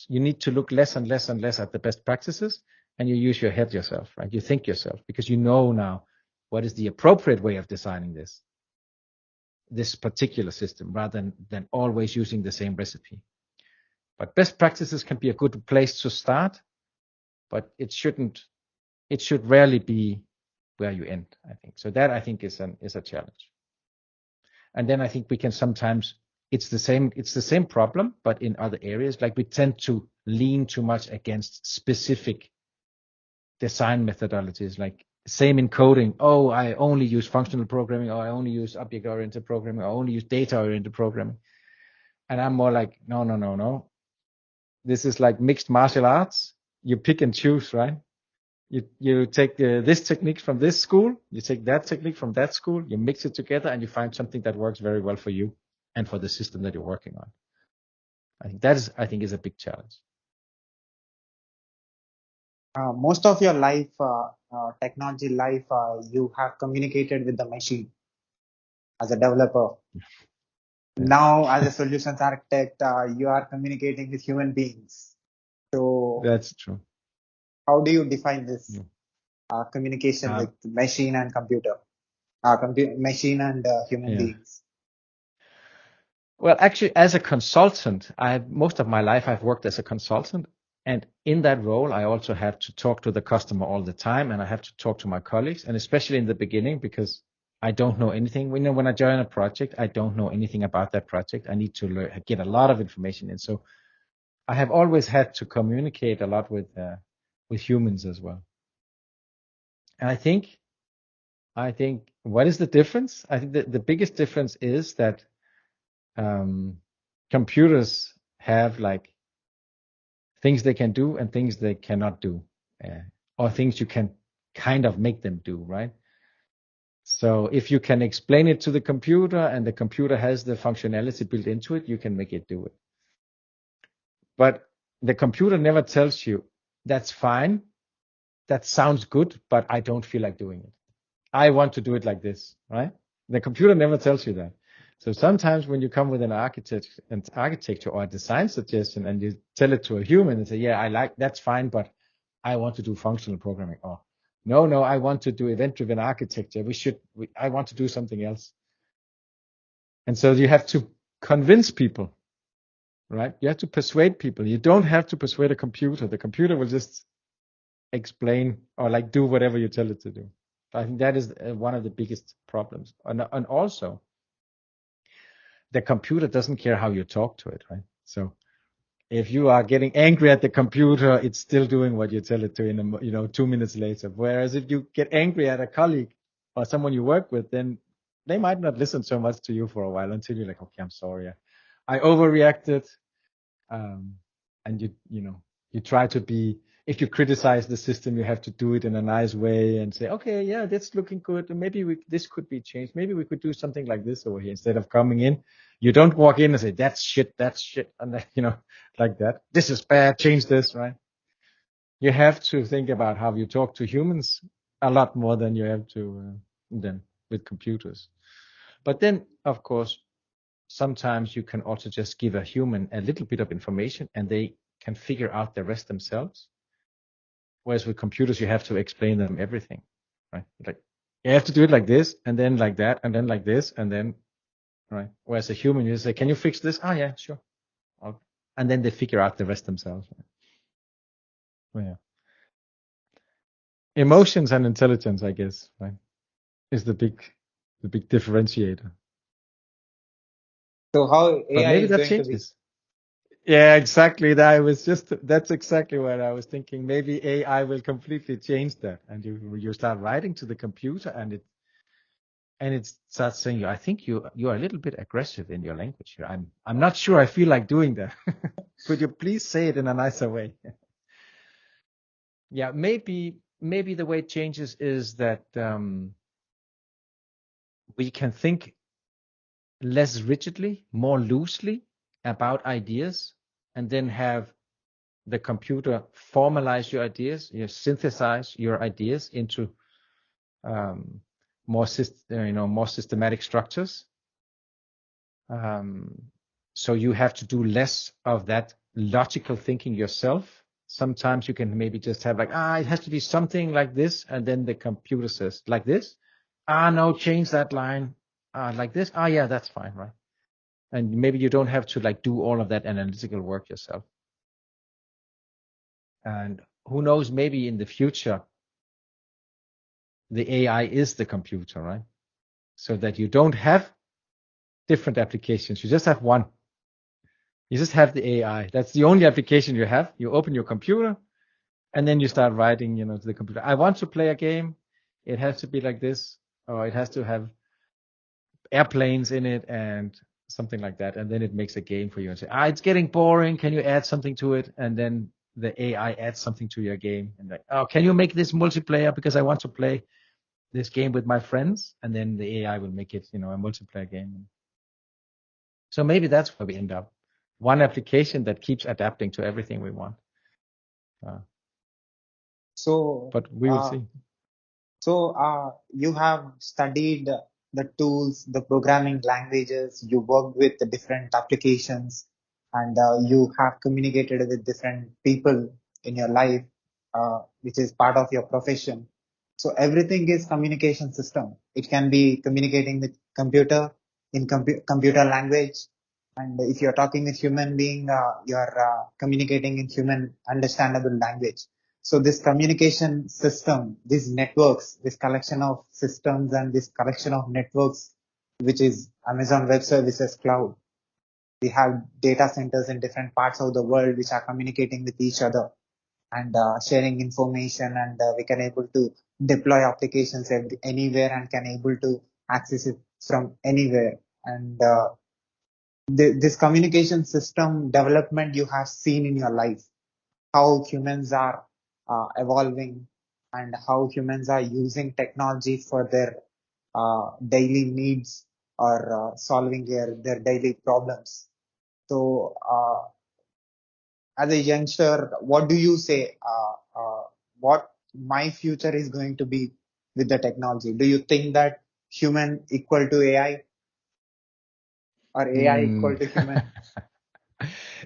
need to look less and less and less at the best practices, and you use your head yourself, right? You think yourself, because you know now what is the appropriate way of designing this particular system, rather than always using the same recipe. But best practices can be a good place to start, but it should rarely be where you end, I think. So that, I think, is a challenge. And then I think we can sometimes, it's the same problem, but in other areas, like we tend to lean too much against specific design methodologies, like same in coding. Oh, I only use functional programming, or I only use object-oriented programming, or I only use data-oriented programming. And I'm more like, no. This is like mixed martial arts. You pick and choose, right? You take this technique from this school, you take that technique from that school, you mix it together, and you find something that works very well for you and for the system that you're working on. I think is a big challenge. Most of your life, technology life, you have communicated with the machine as a developer. Yeah. Now, as a solutions architect, you are communicating with human beings. So that's true. How do you define this communication with machine and computer, machine and human beings? Well, actually, as a consultant, most of my life I've worked as a consultant, and in that role, I also have to talk to the customer all the time, and I have to talk to my colleagues, and especially in the beginning, because I don't know anything. When I join a project, I don't know anything about that project. I need to get a lot of information in. So I have always had to communicate a lot with humans as well. And I think what is the difference? I think the biggest difference is that computers have like things they can do and things they cannot do, or things you can kind of make them do, right? So if you can explain it to the computer and the computer has the functionality built into it, you can make it do it. But the computer never tells you, that's fine, that sounds good, but I don't feel like doing it. I want to do it like this, right? The computer never tells you that. So sometimes when you come with an architecture or a design suggestion and you tell it to a human and say, yeah, that's fine, but I want to do functional programming. Or no, I want to do event-driven architecture. I want to do something else. And so you have to convince people, right? You have to persuade people. You don't have to persuade a computer. The computer will just explain or like do whatever you tell it to do. I think that is one of the biggest problems. And also, the computer doesn't care how you talk to it, right? So if you are getting angry at the computer, it's still doing what you tell it to in 2 minutes later. Whereas if you get angry at a colleague or someone you work with, then they might not listen so much to you for a while until you're like, okay, I'm sorry, I overreacted. And you try to be if you criticize the system, you have to do it in a nice way and say, okay, yeah, that's looking good. And maybe this could be changed. Maybe we could do something like this over here instead of coming in. You don't walk in and say, that's shit. And then, like that. This is bad. Change this, right? You have to think about how you talk to humans a lot more than you have to than with computers. But then, of course, sometimes you can also just give a human a little bit of information and they can figure out the rest themselves. Whereas with computers, you have to explain them everything, right? Like you have to do it like this, and then like that, and then like this, and then, right? Whereas a human, you say, "Can you fix this?" "Oh yeah, sure." And then they figure out the rest themselves. Right? Well, yeah. Emotions and intelligence, I guess, right, is the big differentiator. So how But AI maybe is that going to be? changes. Yeah, exactly. That's exactly what I was thinking. Maybe AI will completely change that, and you start writing to the computer, and it starts saying, I think you are a little bit aggressive in your language here. I'm not sure I feel like doing that. Could you please say it in a nicer way? Yeah, maybe the way it changes is that we can think less rigidly, more loosely about ideas, and then have the computer formalize your ideas, synthesize your ideas into more systematic structures. So you have to do less of that logical thinking yourself. Sometimes you can maybe just have like, it has to be something like this, and then the computer says like this. No, change that line. Like this. Yeah, that's fine, right? And maybe you don't have to like do all of that analytical work yourself. And who knows, maybe in the future, the AI is the computer, right? So that you don't have different applications. You just have one. You just have the AI. That's the only application you have. You open your computer and then you start writing, to the computer. I want to play a game. It has to be like this, or it has to have airplanes in it and something like that. And then it makes a game for you and say, it's getting boring. Can you add something to it? And then the AI adds something to your game and like, can you make this multiplayer because I want to play this game with my friends? And then the AI will make it, a multiplayer game. So maybe that's where we end up. One application that keeps adapting to everything we want. But we will see. So you have studied the tools, the programming languages, you worked with the different applications, and you have communicated with different people in your life, which is part of your profession. So everything is communication system. It can be communicating with computer in computer language. And if you're talking with human being, you're communicating in human understandable language. So this communication system, these networks, this collection of systems and this collection of networks, which is Amazon Web Services Cloud. We have data centers in different parts of the world which are communicating with each other and sharing information, and we can able to deploy applications anywhere and can able to access it from anywhere. And this communication system development you have seen in your life, how humans are evolving and how humans are using technology for their daily needs or solving their daily problems. So as a youngster, what do you say? What my future is going to be with the technology? Do you think that human equal to AI or AI equal to human?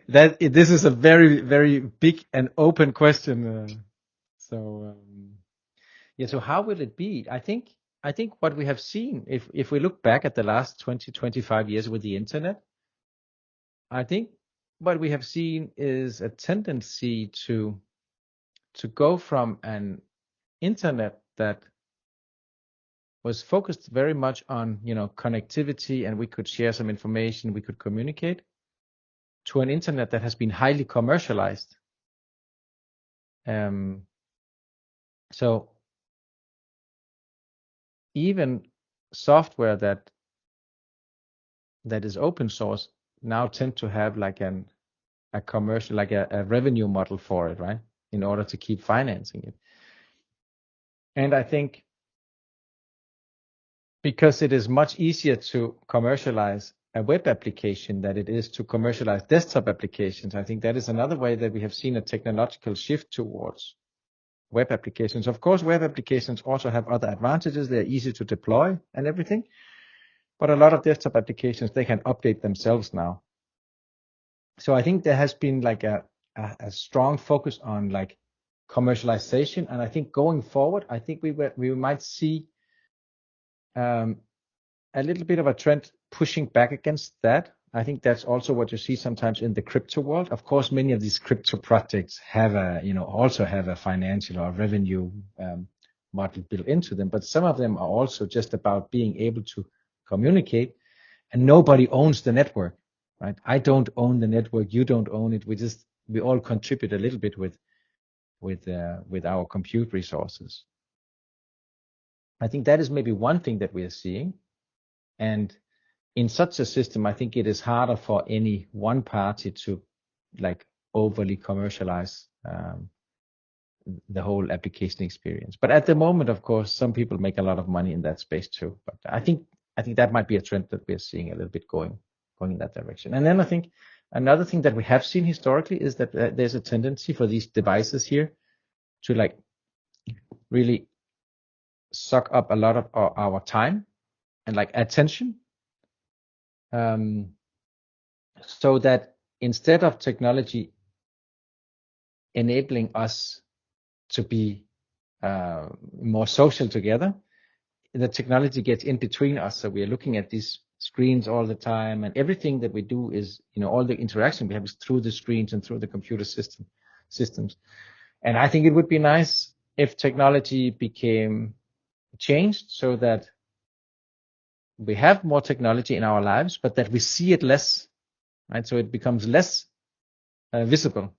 This is a very, very big and open question. So how will it be? I think what we have seen, if we look back at the last 20, 25 years with the internet, I think what we have seen is a tendency to go from an internet that was focused very much on, connectivity, and we could share some information, we could communicate, to an internet that has been highly commercialized. So even software that is open source now tend to have like a commercial, like a revenue model for it, right? in order to keep financing it. And I think because it is much easier to commercialize a web application than it is to commercialize desktop applications, I think that is another way that we have seen a technological shift towards web applications. Of course, web applications also have other advantages. They're easy to deploy and everything. But a lot of desktop applications, they can update themselves now. So I think there has been like a strong focus on like commercialization. And I think going forward, I think we might see a little bit of a trend pushing back against that. I think that's also what you see sometimes in the crypto world. Of course, many of these crypto projects have also have a financial or revenue model built into them, but some of them are also just about being able to communicate, and nobody owns the network, right? I don't own the network. You don't own it. We all contribute a little bit with our compute resources. I think that is maybe one thing that we are seeing. And in such a system, I think it is harder for any one party to like overly commercialize the whole application experience. But at the moment, of course, some people make a lot of money in that space too. But I think that might be a trend that we're seeing a little bit going in that direction. And then I think another thing that we have seen historically is that there's a tendency for these devices here to like really suck up a lot of our time and like attention. So that instead of technology enabling us to be more social together, the technology gets in between us. So we are looking at these screens all the time, and everything that we do is, all the interaction we have is through the screens and through the computer systems. And I think it would be nice if technology became changed so that we have more technology in our lives, but that we see it less, right? So it becomes less visible,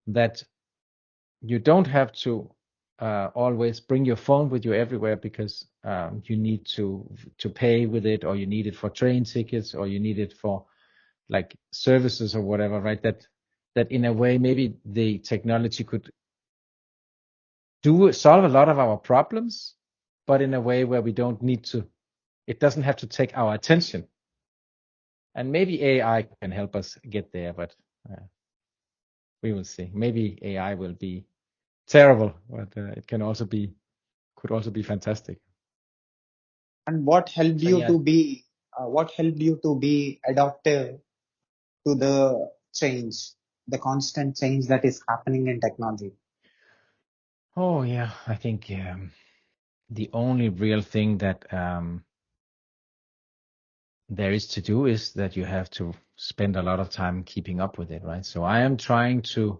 that you don't have to always bring your phone with you everywhere because you need to pay with it, or you need it for train tickets, or you need it for like services or whatever, right? That in a way maybe the technology could solve a lot of our problems, but in a way where we don't need to. It doesn't have to take our attention. And maybe AI can help us get there, but we will see. Maybe AI will be terrible, but it could also be fantastic. And what helped you to be adaptive to the change, the constant change that is happening in technology? Oh yeah, I think the only real thing that there is to do is that you have to spend a lot of time keeping up with it, right? So I am trying to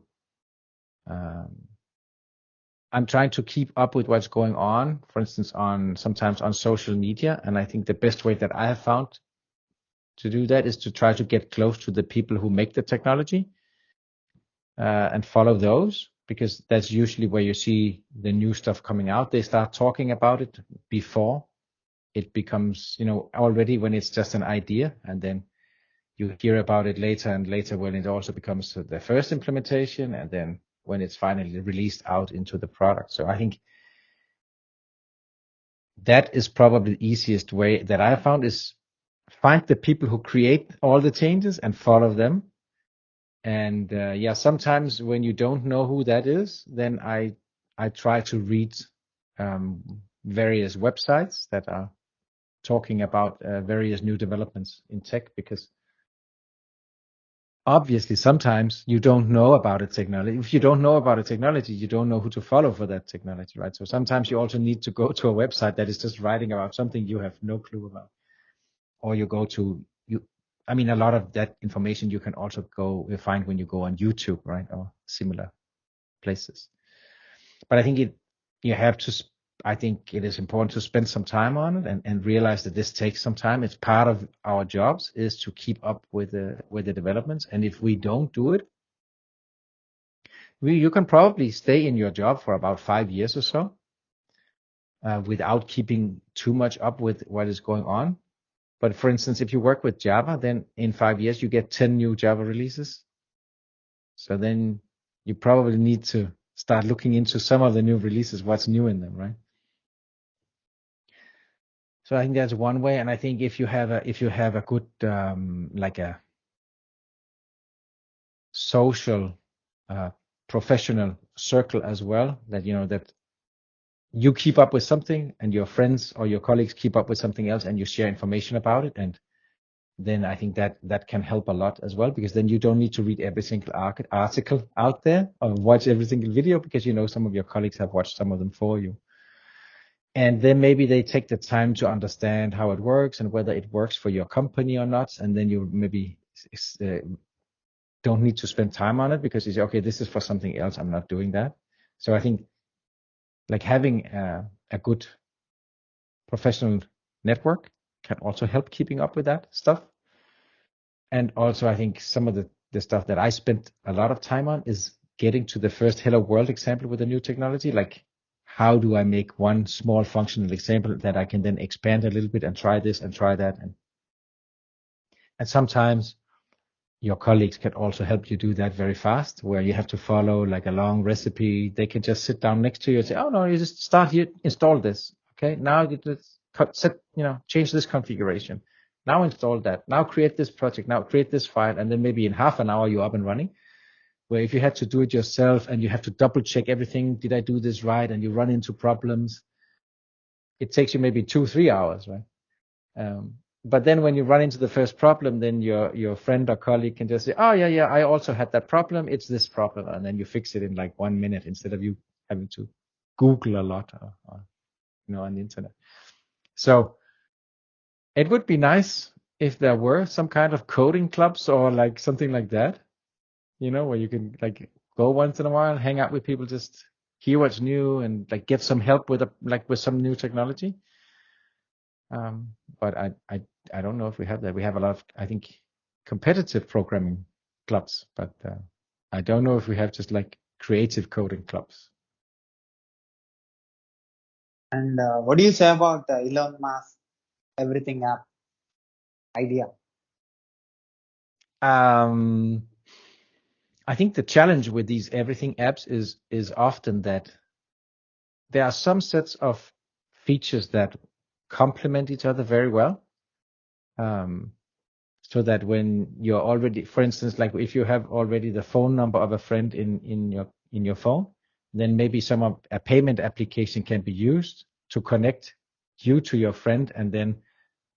keep up with what's going on, for instance, sometimes on social media. And I think the best way that I have found to do that is to try to get close to the people who make the technology and follow those, because that's usually where you see the new stuff coming out. They start talking about it before it becomes, already when it's just an idea, and then you hear about it later and later when it also becomes the first implementation, and then when it's finally released out into the product. So I think that is probably the easiest way that I found, is find the people who create all the changes and follow them. And sometimes when you don't know who that is, then I try to read various websites that are talking about various new developments in tech, because obviously sometimes you don't know about a technology. If you don't know about a technology, you don't know who to follow for that technology, right? So sometimes you also need to go to a website that is just writing about something you have no clue about, or you go to a lot of that information you can also find when you go on YouTube, right, or similar places. But I think it is important to spend some time on it and realize that this takes some time. It's part of our jobs is to keep up with the developments. And if we don't do it, you can probably stay in your job for about 5 years or so without keeping too much up with what is going on. But for instance, if you work with Java, then in 5 years you get 10 new Java releases. So then you probably need to start looking into some of the new releases, what's new in them, right? So I think that's one way. And I think if you have a good like a social professional circle as well, that that you keep up with something and your friends or your colleagues keep up with something else and you share information about it, and then I think that can help a lot as well, because then you don't need to read every single article out there or watch every single video, because some of your colleagues have watched some of them for you. And then maybe they take the time to understand how it works and whether it works for your company or not. And then you maybe don't need to spend time on it because you say, okay, this is for something else. I'm not doing that. So I think like having a good professional network can also help keeping up with that stuff. And also I think some of the stuff that I spent a lot of time on is getting to the first hello world example with a new technology. Like, how do I make one small functional example that I can then expand a little bit and try this and try that? And sometimes your colleagues can also help you do that very fast, where you have to follow like a long recipe. They can just sit down next to you and say, oh no, you just start here, install this. Okay, now you just change this configuration. Now install that. Now create this project. Now create this file. And then maybe in half an hour, you're up and running. Where if you had to do it yourself and you have to double check everything, did I do this right? And you run into problems, it takes you maybe 2-3 hours, right? But then when you run into the first problem, then your friend or colleague can just say, oh yeah, I also had that problem. It's this problem. And then you fix it in like 1 minute instead of you having to Google a lot or on the internet. So it would be nice if there were some kind of coding clubs or like something like that, where you can like go once in a while, hang out with people, just hear what's new and like get some help with some new technology. But I don't know if we have that. We have a lot of, I think, competitive programming clubs, but I don't know if we have just like creative coding clubs. And what do you say about Elon Musk everything app idea? I think the challenge with these everything apps is often that there are some sets of features that complement each other very well. So that when you're already, for instance, like if you have already the phone number of a friend in your phone, then maybe a payment application can be used to connect you to your friend, and then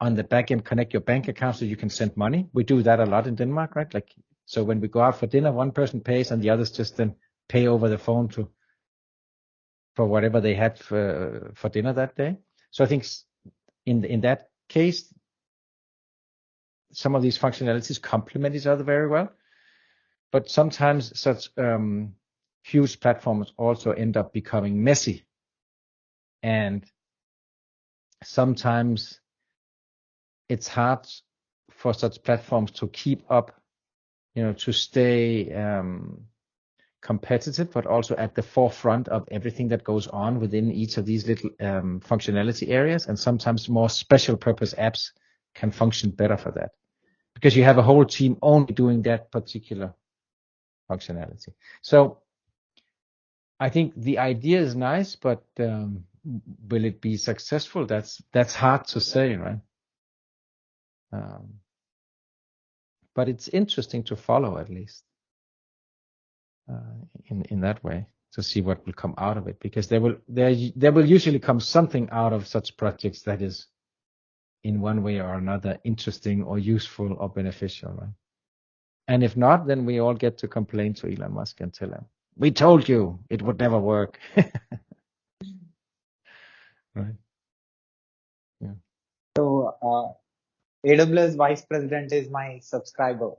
on the back end connect your bank account so you can send money. We do that a lot in Denmark, right? Like, so when we go out for dinner, one person pays and the others just then pay over the phone for whatever they had for dinner that day. So I think in that case, some of these functionalities complement each other very well, but sometimes such huge platforms also end up becoming messy, and sometimes it's hard for such platforms to keep up, to stay competitive, but also at the forefront of everything that goes on within each of these little functionality areas. And sometimes more special purpose apps can function better for that, because you have a whole team only doing that particular functionality. So I think the idea is nice, but will it be successful? That's hard to say, right? But it's interesting to follow, at least in that way, to see what will come out of it, because there will usually come something out of such projects that is in one way or another interesting or useful or beneficial, right? And if not, then we all get to complain to Elon Musk and tell him, we told you it would never work. Right. Yeah. So AWS Vice President is my subscriber.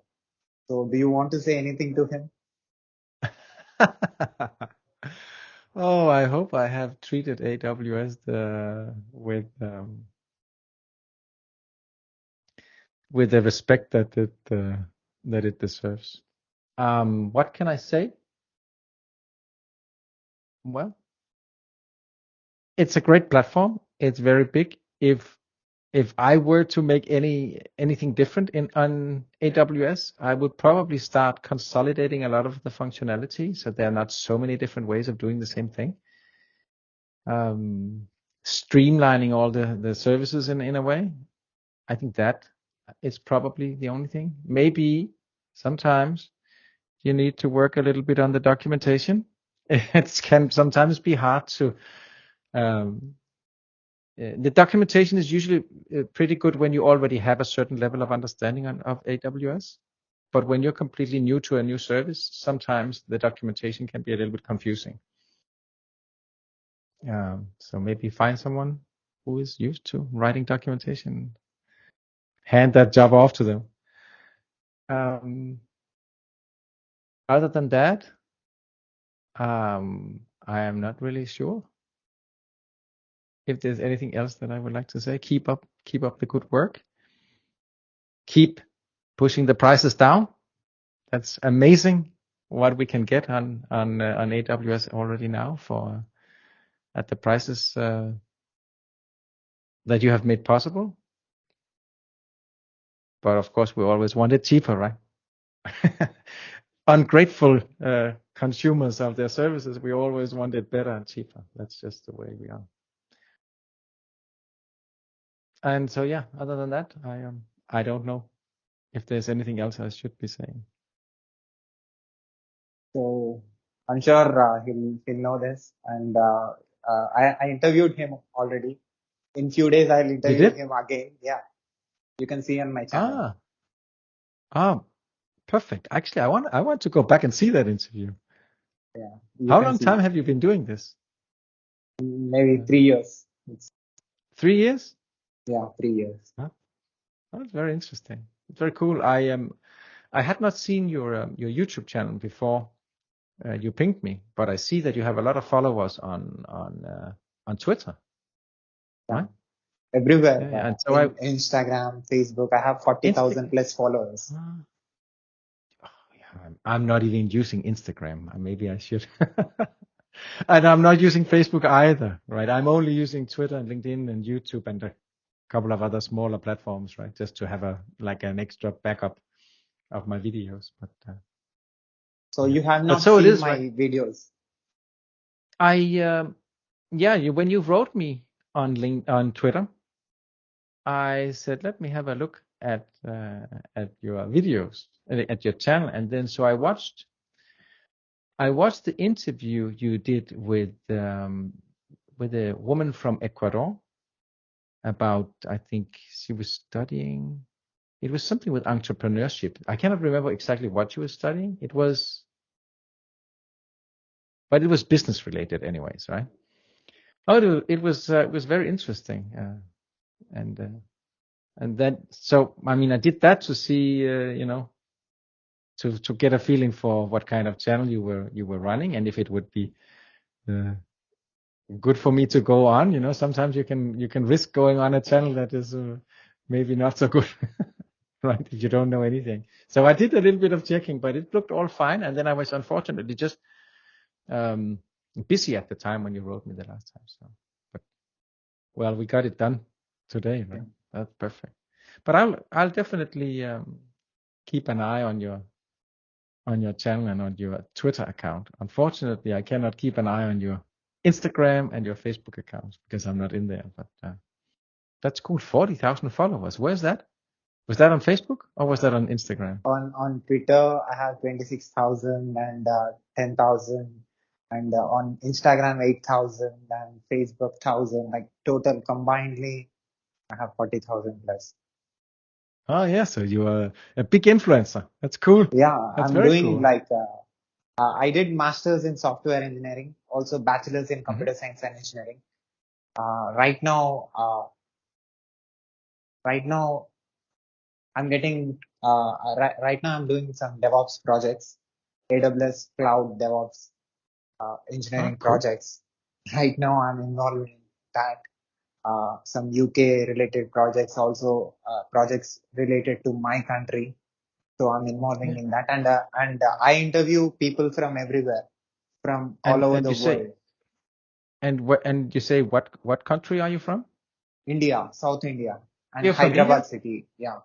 So do you want to say anything to him? Oh, I hope I have treated AWS with the respect that it deserves. What can I say? Well, it's a great platform. It's very big. If if I were to make anything different on AWS, I would probably start consolidating a lot of the functionality so there are not so many different ways of doing the same thing. Streamlining all the services in a way. I think that is probably the only thing. Maybe sometimes you need to work a little bit on the documentation. It can sometimes be hard to the documentation is usually pretty good when you already have a certain level of understanding of AWS. But when you're completely new to a new service, sometimes the documentation can be a little bit confusing. So maybe find someone who is used to writing documentation, hand that job off to them. Other than that, I am not really sure if there's anything else that I would like to say. Keep up the good work. Keep pushing the prices down. That's amazing what we can get on AWS already now for at the prices that you have made possible. But of course, we always want it cheaper, right? Ungrateful consumers of their services, we always want it better and cheaper. That's just the way we are. And so, yeah, other than that, I don't know if there's anything else I should be saying. So I'm sure he'll know this, and I interviewed him already. In few days, I'll interview him again. Yeah, you can see on my channel. Perfect. Actually, I want to go back and see that interview. Yeah. How long time have you been doing this? Maybe 3 years. 3 years? Yeah, 3 years. Huh? That's very interesting. It's very cool. I had not seen your YouTube channel before you pinged me, but I see that you have a lot of followers on Twitter. Yeah. Right? Everywhere. Yeah, and so Instagram, Facebook. I have 40,000 plus followers. I'm not even using Instagram. Maybe I should. And I'm not using Facebook either, right? I'm only using Twitter and LinkedIn and YouTube and a couple of other smaller platforms, right? Just to have an extra backup of my videos. But so you have not seen my videos. When you wrote me on Twitter, I said, let me have a look at your videos, at your channel, and then so I watched the interview you did with a woman from Ecuador about, I think she was studying. It was something with entrepreneurship. I cannot remember exactly what she was studying. But it was business related, anyways, right? Oh, it was very interesting, and then so I mean I did that to see to get a feeling for what kind of channel you were running and if it would be good for me to go on. Sometimes you can risk going on a channel that is maybe not so good, right? If you don't know anything. So I did a little bit of checking, but it looked all fine. And then I was unfortunately just busy at the time when you wrote me the last time. So, but well, we got it done today, right? Yeah. That's perfect. But I'll definitely keep an eye on your channel and on your Twitter account. Unfortunately, I cannot keep an eye on your Instagram and your Facebook accounts because I'm not in there. But that's cool. 40,000 followers. Where's that? Was that on Facebook or was that on Instagram? On Twitter, I have 26,000 and 10,000, and on Instagram 8,000 and Facebook 1,000. Like total combinedly, I have 40,000 plus. Oh yeah, so you are a big influencer. That's cool. Yeah, that's I'm very doing cool. like I did masters in software engineering, also bachelors in computer science and engineering. Right now I'm getting right now I'm doing some DevOps projects, AWS Cloud DevOps engineering projects. Right now I'm involved in that. Some UK related projects, also projects related to my country. So I'm involving in that, and I interview people from everywhere, from all over the world. And you say what country are you from? India, South India. and You're from Hyderabad India? city. Yeah.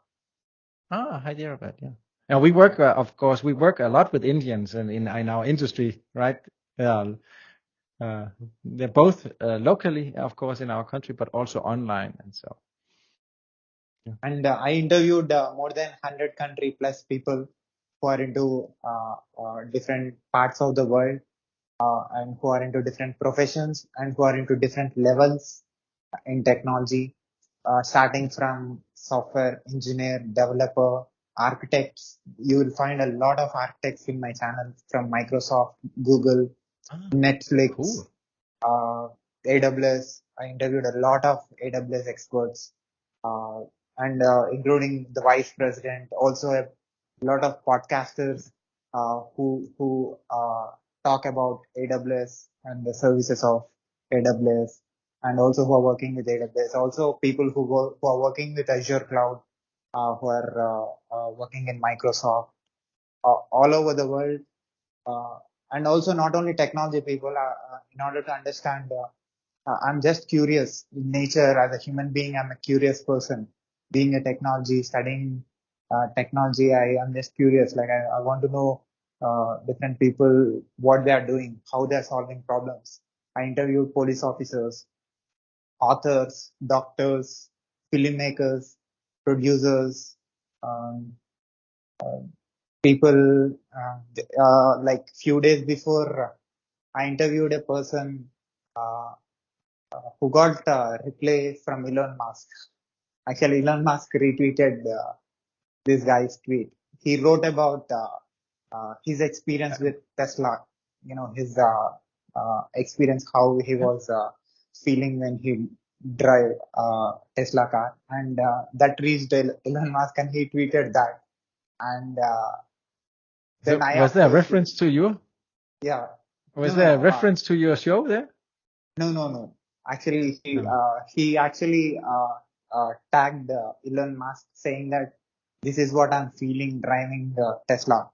Hyderabad, yeah. Now we work, of course, we work a lot with Indians in our industry, right? Uh, they're both locally, of course, in our country, but also online, and so. Yeah. And I interviewed more than 100 country plus people who are into different parts of the world and who are into different professions and who are into different levels in technology, starting from software engineer, developer, architects. You will find a lot of architects in my channel from Microsoft, Google, Netflix, Cool. AWS. I interviewed a lot of AWS experts, uh, and including the vice president. Also, a lot of podcasters who talk about AWS and the services of AWS, and also who are working with AWS. Also, people who are working with Azure Cloud, who are working in Microsoft, all over the world. Uh, and also not only technology people, in order to understand, I'm just curious in nature as a human being. I'm a curious person. Being a technology, studying technology, I am just curious. Like I want to know different people, what they are doing, how they are solving problems. I interviewed police officers, authors, doctors, filmmakers, producers, um, people. Like few days before, I interviewed a person uh, who got reply from Elon Musk. Actually, Elon Musk retweeted this guy's tweet. He wrote about his experience with Tesla. You know, his experience, how he Yeah. was feeling when he drive Tesla car, and that reached Elon Musk, and he tweeted that. And then So I was asked there a a reference to you? yeah, Was no, there a no, reference to your show there? no. Actually, No. he actually tagged Elon Musk saying that this is what I'm feeling driving Tesla.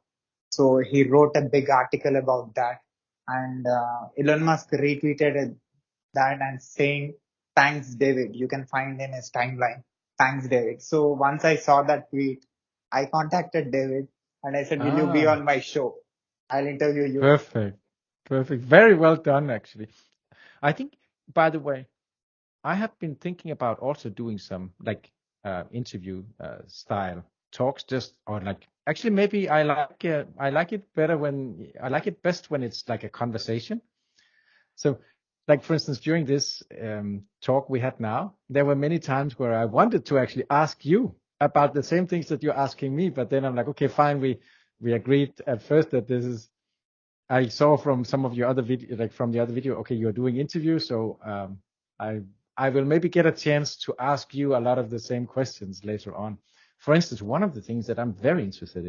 So he wrote a big article about that, and Elon Musk retweeted that and saying, "Thanks, David." You can find in his timeline. Thanks, David. So once I saw that tweet, I contacted David and I said, "Will you be Ah, on my show? I'll interview you." perfect. Perfect. Very well done, actually. I think, by the way, I have been thinking about also doing some like interview style talks, just or like actually maybe I like it better when I like it best when it's like a conversation. So, like for instance, during this talk we had now, there were many times where I wanted to actually ask you about the same things that you're asking me, but then I'm like, okay, fine, we agreed at first that this is. I saw from some of your other video, like from the other video, okay, you're doing interviews, so I I will maybe get a chance to ask you a lot of the same questions later on. For instance, one of the things that I'm very interested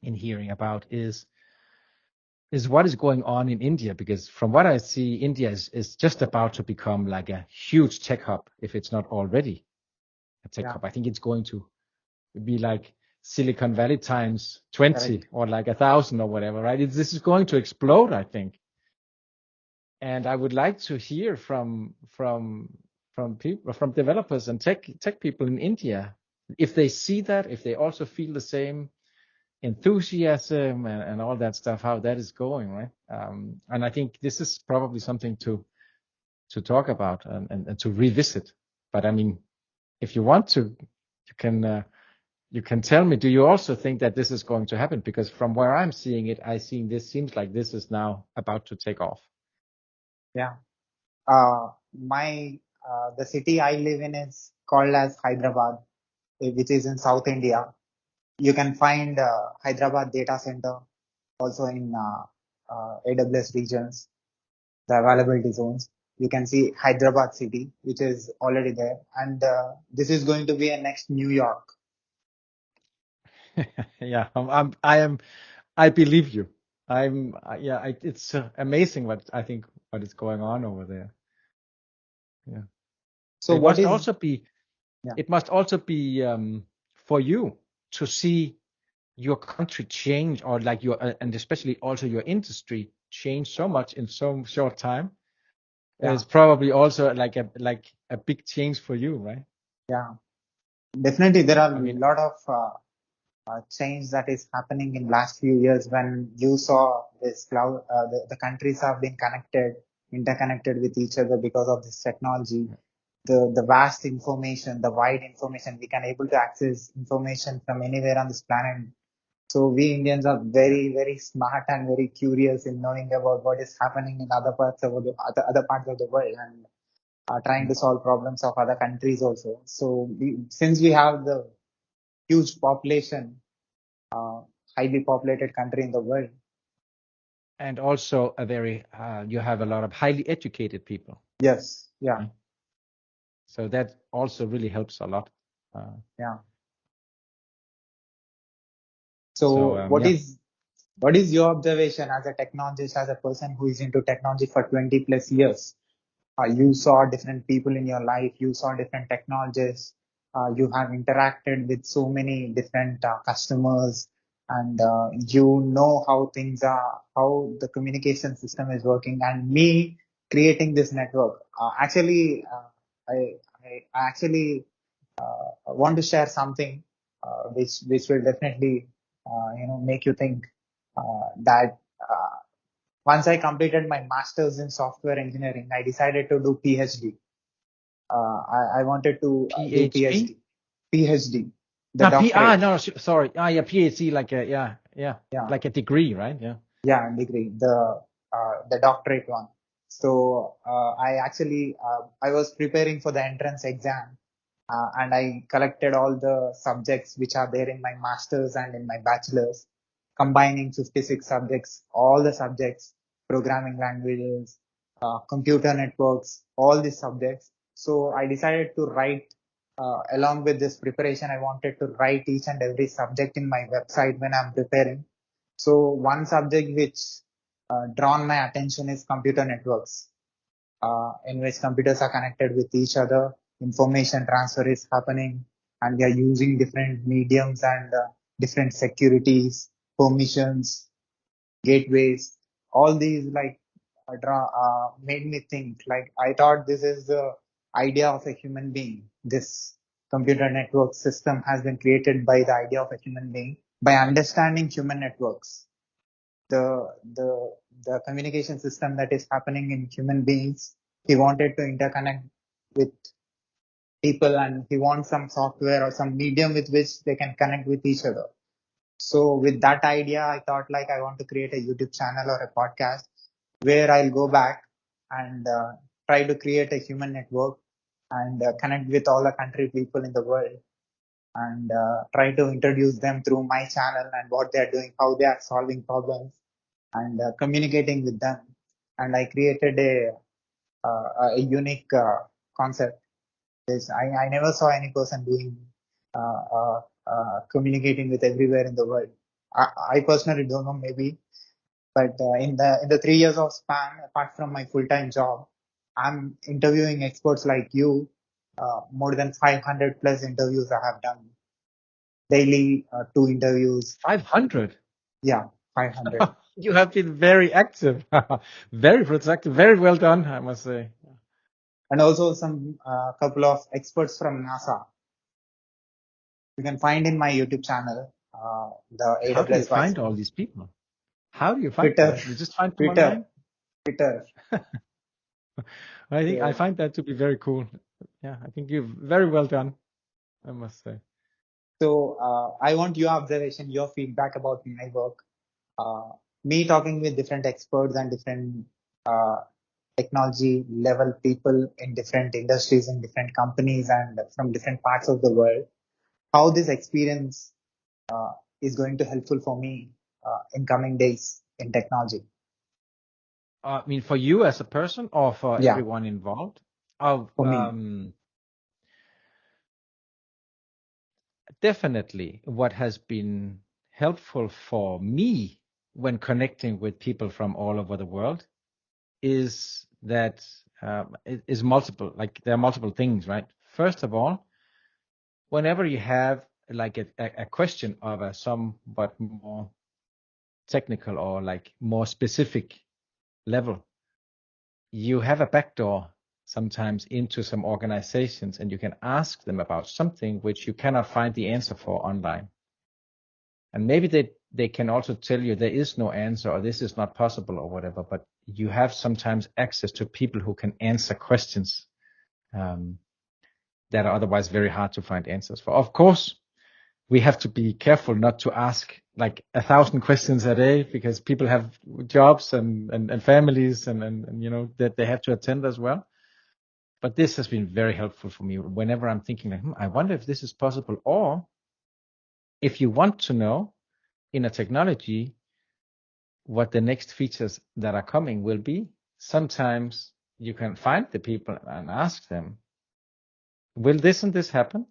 in hearing about is what is going on in India, because from what I see, India is just about to become like a huge tech hub, if it's not already a tech Yeah, hub. I think it's going to be like Silicon Valley times 20 correct. or like 1,000 or whatever, right? This is going to explode, I think. And I would like to hear from people, from developers and tech people in India, if they see that, if they also feel the same enthusiasm and all that stuff, how that is going, right? And I think this is probably something to talk about and to revisit. But I mean, if you want to, you can tell me. Do you also think that this is going to happen? Because from where I'm seeing it, this seems like this is now about to take off. Yeah. My the city I live in is called as Hyderabad, which is in South India. You can find Hyderabad data center also in AWS regions, the availability zones. You can see Hyderabad city, which is already there, and this is going to be a next New York. Yeah, I believe you. Yeah, it's amazing what is going on over there. Yeah. So It what must is also be, yeah it must also be for you to see your country change, or like your and especially also your industry change so much in so short time. yeah It's probably also like a big change for you, right? Yeah, definitely there are I a mean, lot of change that is happening in last few years when you saw this cloud, the countries have been interconnected with each other because of this technology. The vast information, the wide information, we can able to access information from anywhere on this planet. So we Indians are very, very smart and very curious in knowing about what is happening in other parts of the world, and trying to solve problems of other countries also. So since we have the huge population, uh, highly populated country in the world. and also a very, you have a lot of highly educated people. Yes. Yeah. Right? So that also really helps a lot. Yeah. So Yeah. what is your observation as a technologist, as a person who is into technology for 20 plus years? You saw different people in your life, you saw different technologies, you have interacted with so many different customers, and you know how things are, how the communication system is working. And me creating this network, I, I actually want to share something which will definitely make you think that once I completed my master's in software engineering, I decided to do PhD. I wanted to do PHP? PhD, the Ah, doctorate. no, sorry. Yeah, PhD, like a, Yeah, like a degree, right? Yeah. yeah, degree, the doctorate one. So I was preparing for the entrance exam, and I collected all the subjects which are there in my master's and in my bachelor's, combining 56 subjects, all the subjects, programming languages, computer networks, all these subjects. So I decided to write, along with this preparation, I wanted to write each and every subject in my website when I'm preparing. So one subject which drawn my attention is computer networks, in which computers are connected with each other, information transfer is happening, and we are using different mediums and different securities, permissions, gateways. All these made me think. Like I thought this is the idea of a human being. This computer network system has been created by the idea of a human being by understanding human networks, the the the communication system that is happening in human beings. He wanted to interconnect with people, and he wants some software or some medium with which they can connect with each other. So with that idea, I thought like I want to create a YouTube channel or a podcast where I'll go back and try to create a human network and connect with all the country people in the world, and try to introduce them through my channel and what they are doing, how they are solving problems, and communicating with them. And I created a unique concept. I never saw any person doing communicating with everywhere in the world. I personally don't know, maybe, but in the 3 years of span, apart from my full time job, I'm interviewing experts like you. More than 500 plus interviews I have done daily, 2 interviews. 500. Yeah, 500. You have been very active, very productive, very well done, I must say. And also some couple of experts from NASA. You can find in my YouTube channel, the How do you AWS Vice find all these people? How do you find Twitter, them? You just find them Twitter, online? Twitter. I think I So, find that to be very cool. Yeah, I think you're very well done, I must say. I want your observation, your feedback about my work. Uh, Me talking with different experts and different uh, technology level people in different industries, in different companies, and from different parts of the world. How this experience uh, is going to helpful for me in coming days in technology. I mean, for you as a person or for Yeah, everyone involved? Oh, for me. definitely what has been helpful for me when connecting with people from all over the world is that is multiple, like there are multiple things, right? First of all, whenever you have like a question of a somewhat more technical or like more specific level, you have a backdoor sometimes into some organizations, and you can ask them about something which you cannot find the answer for online. And maybe they can also tell you there is no answer, or this is not possible, or whatever, but you have sometimes access to people who can answer questions that are otherwise very hard to find answers for. Of course, we have to be careful not to ask like 1,000 questions a day, because people have jobs and families and you know, that they have to attend as well. But this has been very helpful for me whenever I'm thinking like, I wonder if this is possible, or if you want to know in a technology what the next features that are coming will be, sometimes you can find the people and ask them, will this and this happen?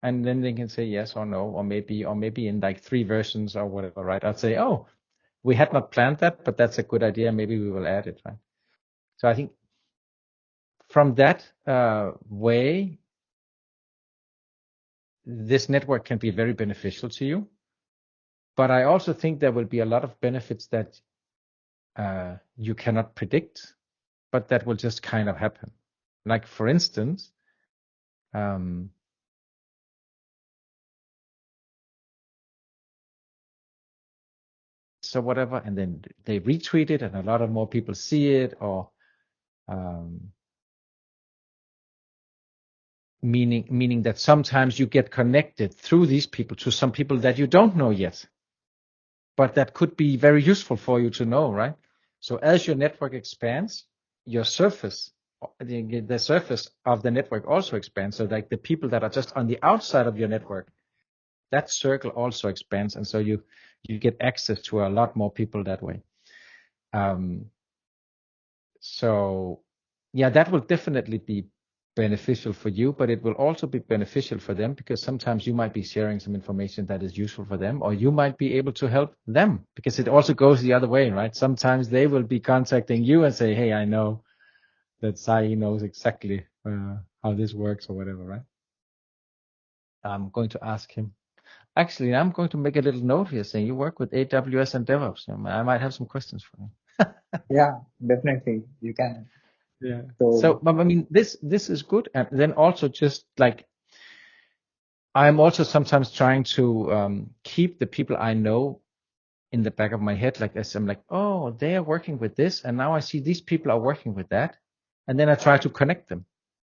And then they can say yes or no, or maybe in like 3 versions or whatever, right? I'd say, oh, we had not planned that, but that's a good idea. Maybe we will add it, right? So I think from that way, this network can be very beneficial to you. But I also think there will be a lot of benefits that you cannot predict, but that will just kind of happen. Like, for instance, so whatever, and then they retweet it and a lot of more people see it, or meaning that sometimes you get connected through these people to some people that you don't know yet, but that could be very useful for you to know, right? So as your network expands, your surface, the surface of the network also expands. So like the people that are just on the outside of your network, that circle also expands, and so you get access to a lot more people that way. So yeah, that will definitely be beneficial for you, but it will also be beneficial for them, because sometimes you might be sharing some information that is useful for them, or you might be able to help them, because it also goes the other way, right? Sometimes they will be contacting you and say, hey, I know that Sai knows exactly how this works or whatever, right? I'm going to ask him. Actually, I'm going to make a little note here saying you work with AWS and DevOps. I might have some questions for him. Yeah, definitely. You can. Yeah. So So, but I mean, this is good. And then also just like, I'm also sometimes trying to keep the people I know in the back of my head. Like as I'm like, oh, they are working with this, and now I see these people are working with that. And then I try to connect them,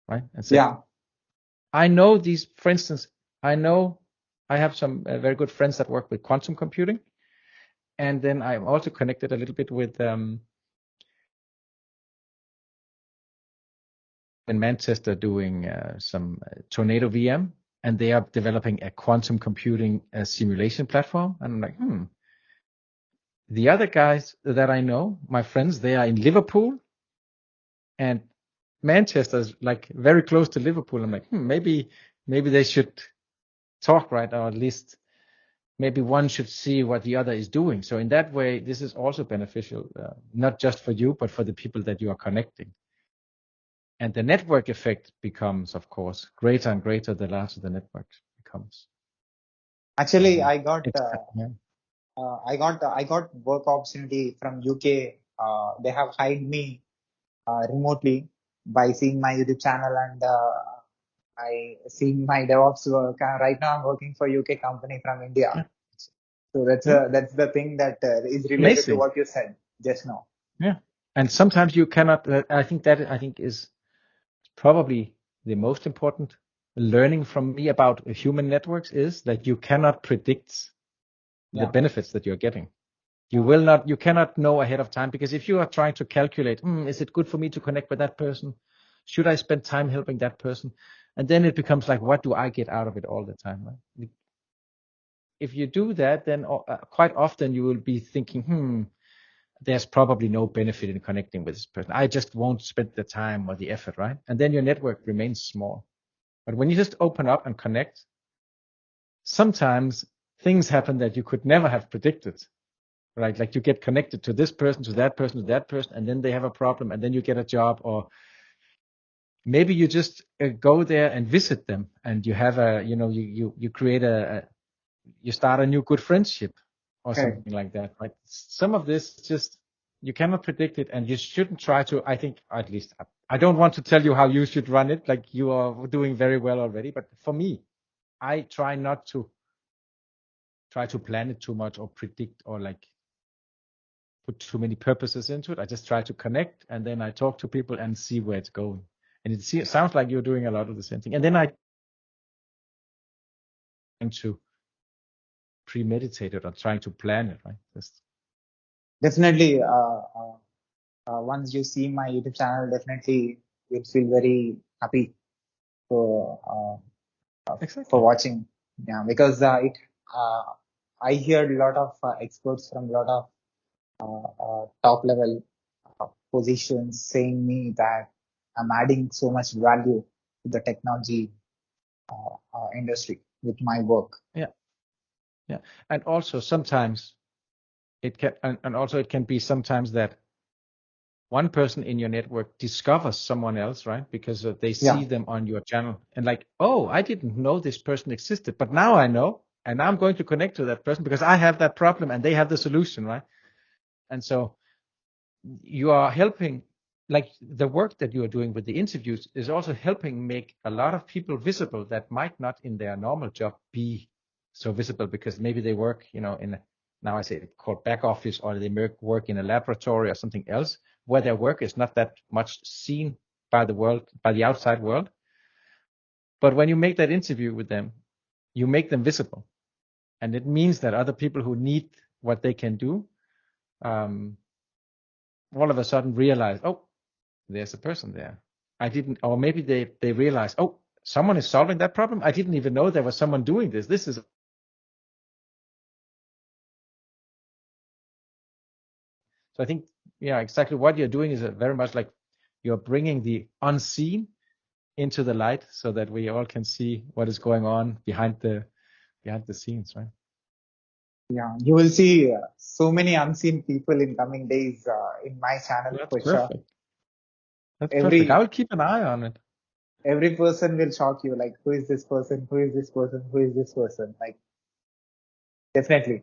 right? And say, yeah, I know these, for instance, I have some very good friends that work with quantum computing. And then I'm also connected a little bit with in Manchester doing some Tornado VM, and they are developing a quantum computing simulation platform. And I'm like, the other guys that I know, my friends, they are in Liverpool, and Manchester is like very close to Liverpool. I'm like, maybe they should talk, right? Or at least maybe one should see what the other is doing. So in that way, this is also beneficial, not just for you, but for the people that you are connecting. And the network effect becomes, of course, greater and greater the larger the network becomes. actually, I got work opportunity from UK. They have hired me remotely by seeing my YouTube channel and I seeing my DevOps work. Right now, I'm working for UK company from India. So that's the thing that is related to Amazing. what you said just now. Yeah, and sometimes you cannot. I think is probably the most important learning from me about human networks is that you cannot predict the benefits that you're getting. You cannot know ahead of time, because if you are trying to calculate, is it good for me to connect with that person? Should I spend time helping that person? And then it becomes like, what do I get out of it all the time? Right? If you do that, then quite often you will be thinking, there's probably no benefit in connecting with this person. I just won't spend the time or the effort, right? And then your network remains small. But when you just open up and connect, sometimes things happen that you could never have predicted, right? Like you get connected to this person, to that person, to that person, and then they have a problem, and then you get a job, or maybe you just go there and visit them, and you have you create you start a new good friendship or something like that, right? Some of this just You cannot predict it, and you shouldn't try to. I think, at least, I don't want to tell you how you should run it. Like, you are doing very well already. But for me, I try not to plan it too much or predict or like put too many purposes into it. I just try to connect, and then I talk to people and see where it's going. And it sounds like you're doing a lot of the same thing. And then I trying to premeditate it or trying to plan it, right? Definitely, once you see my YouTube channel, definitely you'll feel very happy for Exactly. watching. Yeah, because I heard a lot of experts from a lot of top level positions saying me that I'm adding so much value to the technology industry with my work. Yeah. And also sometimes it can, and also it can be sometimes that one person in your network discovers someone else, right? Because they see them on your channel and like, oh, I didn't know this person existed, but now I know, and I'm going to connect to that person because I have that problem and they have the solution, right? And so you are helping, like the work that you are doing with the interviews is also helping make a lot of people visible that might not in their normal job be so visible, because maybe they work, in now I say it called back office, or they work in a laboratory or something else where their work is not that much seen by the outside world. But when you make that interview with them, you make them visible, and it means that other people who need what they can do, all of a sudden realize, oh, there's a person there. I didn't, or maybe they realize, oh, someone is solving that problem. I didn't even know there was someone doing this. This is, so I think, yeah, exactly what you're doing is very much like you're bringing the unseen into the light so that we all can see what is going on behind the scenes, right? Yeah, you will see so many unseen people in coming days in my channel. That's For sure. perfect. That's perfect. I will keep an eye on it. Every person will shock you. Like, who is this person? Who is this person? Who is this person? Like, definitely.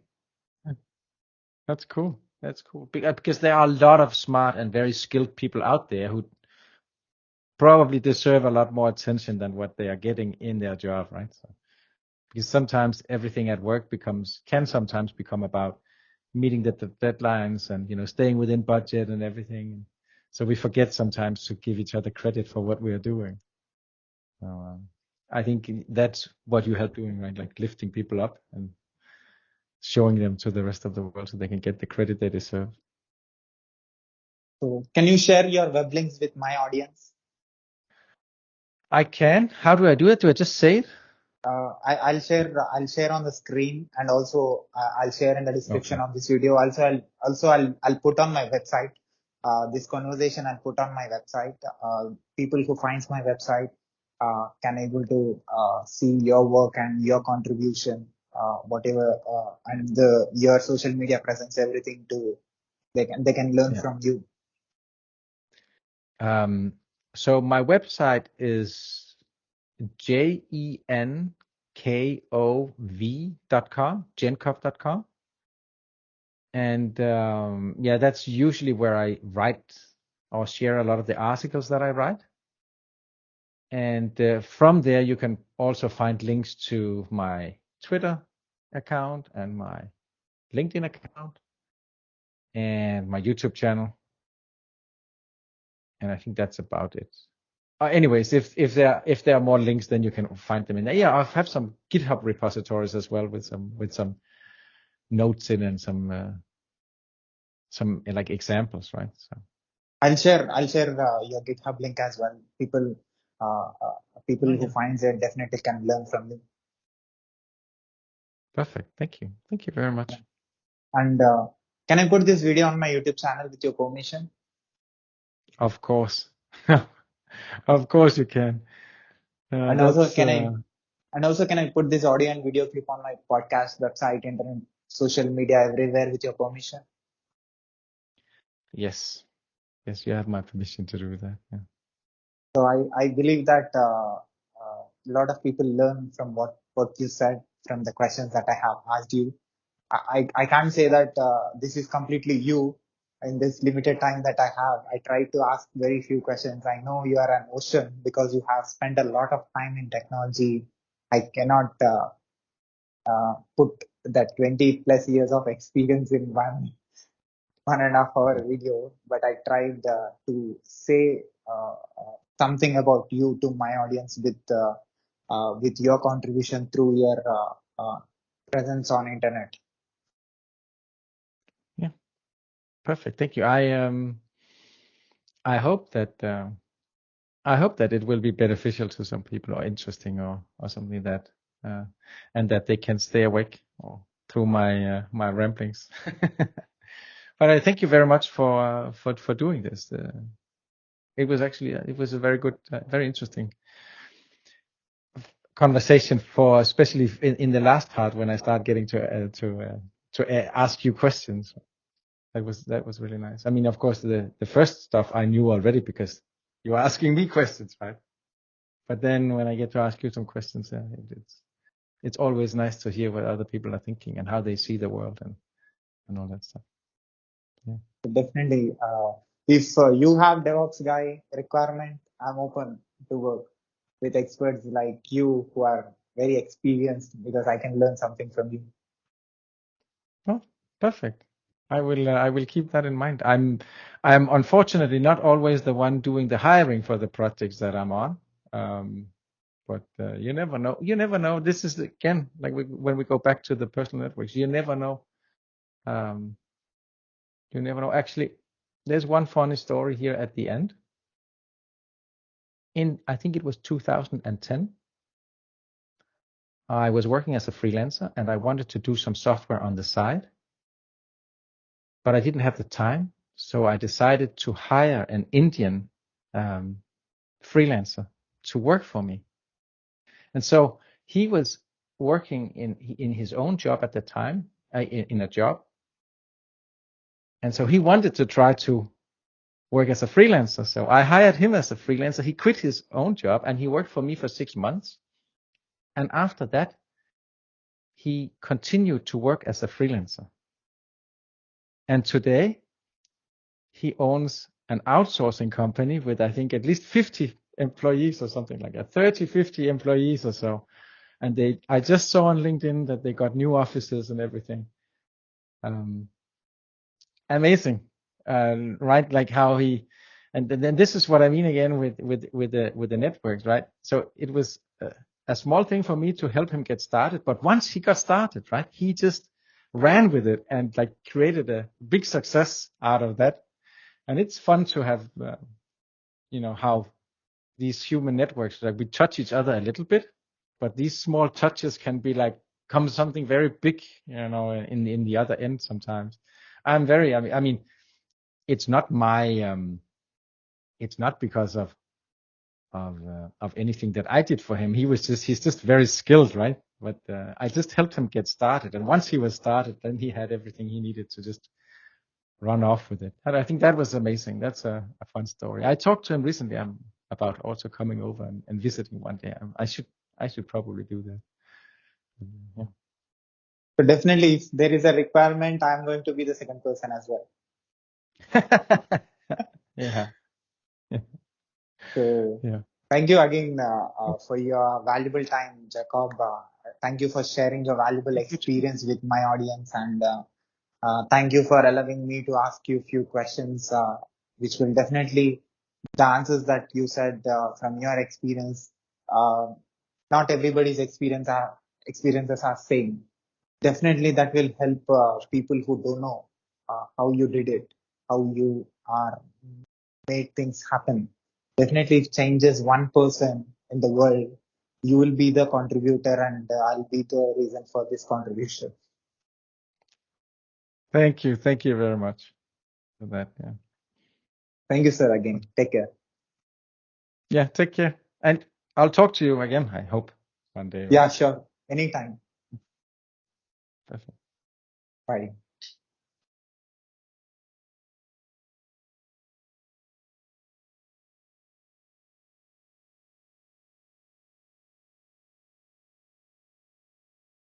That's cool. That's cool. Because there are a lot of smart and very skilled people out there who probably deserve a lot more attention than what they are getting in their job, right? So, because sometimes everything at work can sometimes become about meeting the deadlines and staying within budget and everything. So we forget sometimes to give each other credit for what we are doing. So I think that's what you help doing, right? Like lifting people up and showing them to the rest of the world so they can get the credit they deserve. So, can you share your web links with my audience? I can. How do I do it? Do I just say it? I'll share on the screen, and also I'll share in the description of this video. I'll put on my website. This conversation I'll put on my website. People who finds my website can able to see your work and your contribution, whatever, and your social media presence, everything. They can learn from you. So my website is jenkov.com, jenkov.com. And that's usually where I write or share a lot of the articles that I write. And from there, you can also find links to my Twitter account and my LinkedIn account and my YouTube channel. And I think that's about it. Anyways, if there are more links, then you can find them in there. Yeah, I have some GitHub repositories as well with some notes in and some like examples, right? So I'll share your GitHub link as well. People who finds it definitely can learn from you. Perfect. Thank you very much. And can I put this video on my YouTube channel with your permission? Of course. Of course you can. And also can I put this audio and video clip on my podcast website, internet, social media, everywhere with your permission? Yes, you have my permission to do that. Yeah. So I believe that a lot of people learn from what you said, from the questions that I have asked you. I can't say that this is completely you. in this limited time that I have, I try to ask very few questions. I know you are an ocean because you have spent a lot of time in technology. I cannot put that 20 plus years of experience in 1.5 hour video, but I tried to say something about you to my audience with your contribution through your presence on internet. Yeah, perfect. Thank you. I hope that it will be beneficial to some people, or interesting, or something that, and that they can stay awake or through my my ramblings. But I thank you very much for doing this. It was actually it was a very good, very interesting conversation, for especially in the last part when I start getting to ask you questions. That was really nice. I mean, of course, the first stuff I knew already because you were asking me questions, right? But then when I get to ask you some questions, it's always nice to hear what other people are thinking and how they see the world and all that stuff. Yeah. Definitely. If you have DevOps guy requirement, I'm open to work with experts like you who are very experienced, because I can learn something from you. Oh, perfect. I will keep that in mind. I'm unfortunately not always the one doing the hiring for the projects that I'm on. But you never know. You never know. This is again like when we go back to the personal networks. You never know. You never know. Actually, there's one funny story here at the end. I think it was 2010. I was working as a freelancer and I wanted to do some software on the side, but I didn't have the time. So I decided to hire an Indian freelancer to work for me. And so he was working in his own job at the time, in a job. And so he wanted to try to work as a freelancer. So I hired him as a freelancer. He quit his own job and he worked for me for 6 months. And after that, he continued to work as a freelancer. And today, he owns an outsourcing company with, I think, at least 50 employees or something like that, 30, 50 employees or so. And I just saw on LinkedIn that they got new offices and everything. Amazing, right? Like how he, and then this is what I mean again with the networks, right? So it was a small thing for me to help him get started, but once he got started, right, he just ran with it and like created a big success out of that. And it's fun to have, how these human networks, like we touch each other a little bit, but these small touches can be like come something very big, in the other end sometimes. I mean, it's not my, it's not because of anything that I did for him. He's just very skilled, right? But I just helped him get started. And once he was started, then he had everything he needed to just run off with it. And I think that was amazing. That's a fun story. I talked to him recently about also coming over and visiting one day. I should probably do that. Yeah. So definitely, if there is a requirement, I'm going to be the second person as well. Yeah. So yeah. Thank you again for your valuable time, Jakob. Thank you for sharing your valuable experience with my audience, and thank you for allowing me to ask you a few questions, which will definitely, the answers that you said from your experience, not everybody's experiences are same. Definitely that will help people who don't know how you did it, how you are made things happen. Definitely if changes one person in the world, you will be the contributor, and I'll be the reason for this contribution. Thank you very much for that. Yeah. Thank you, sir. Again, take care. Yeah, take care, and I'll talk to you again, I hope, one day. Yeah, sure. Anytime. Perfect. Bye.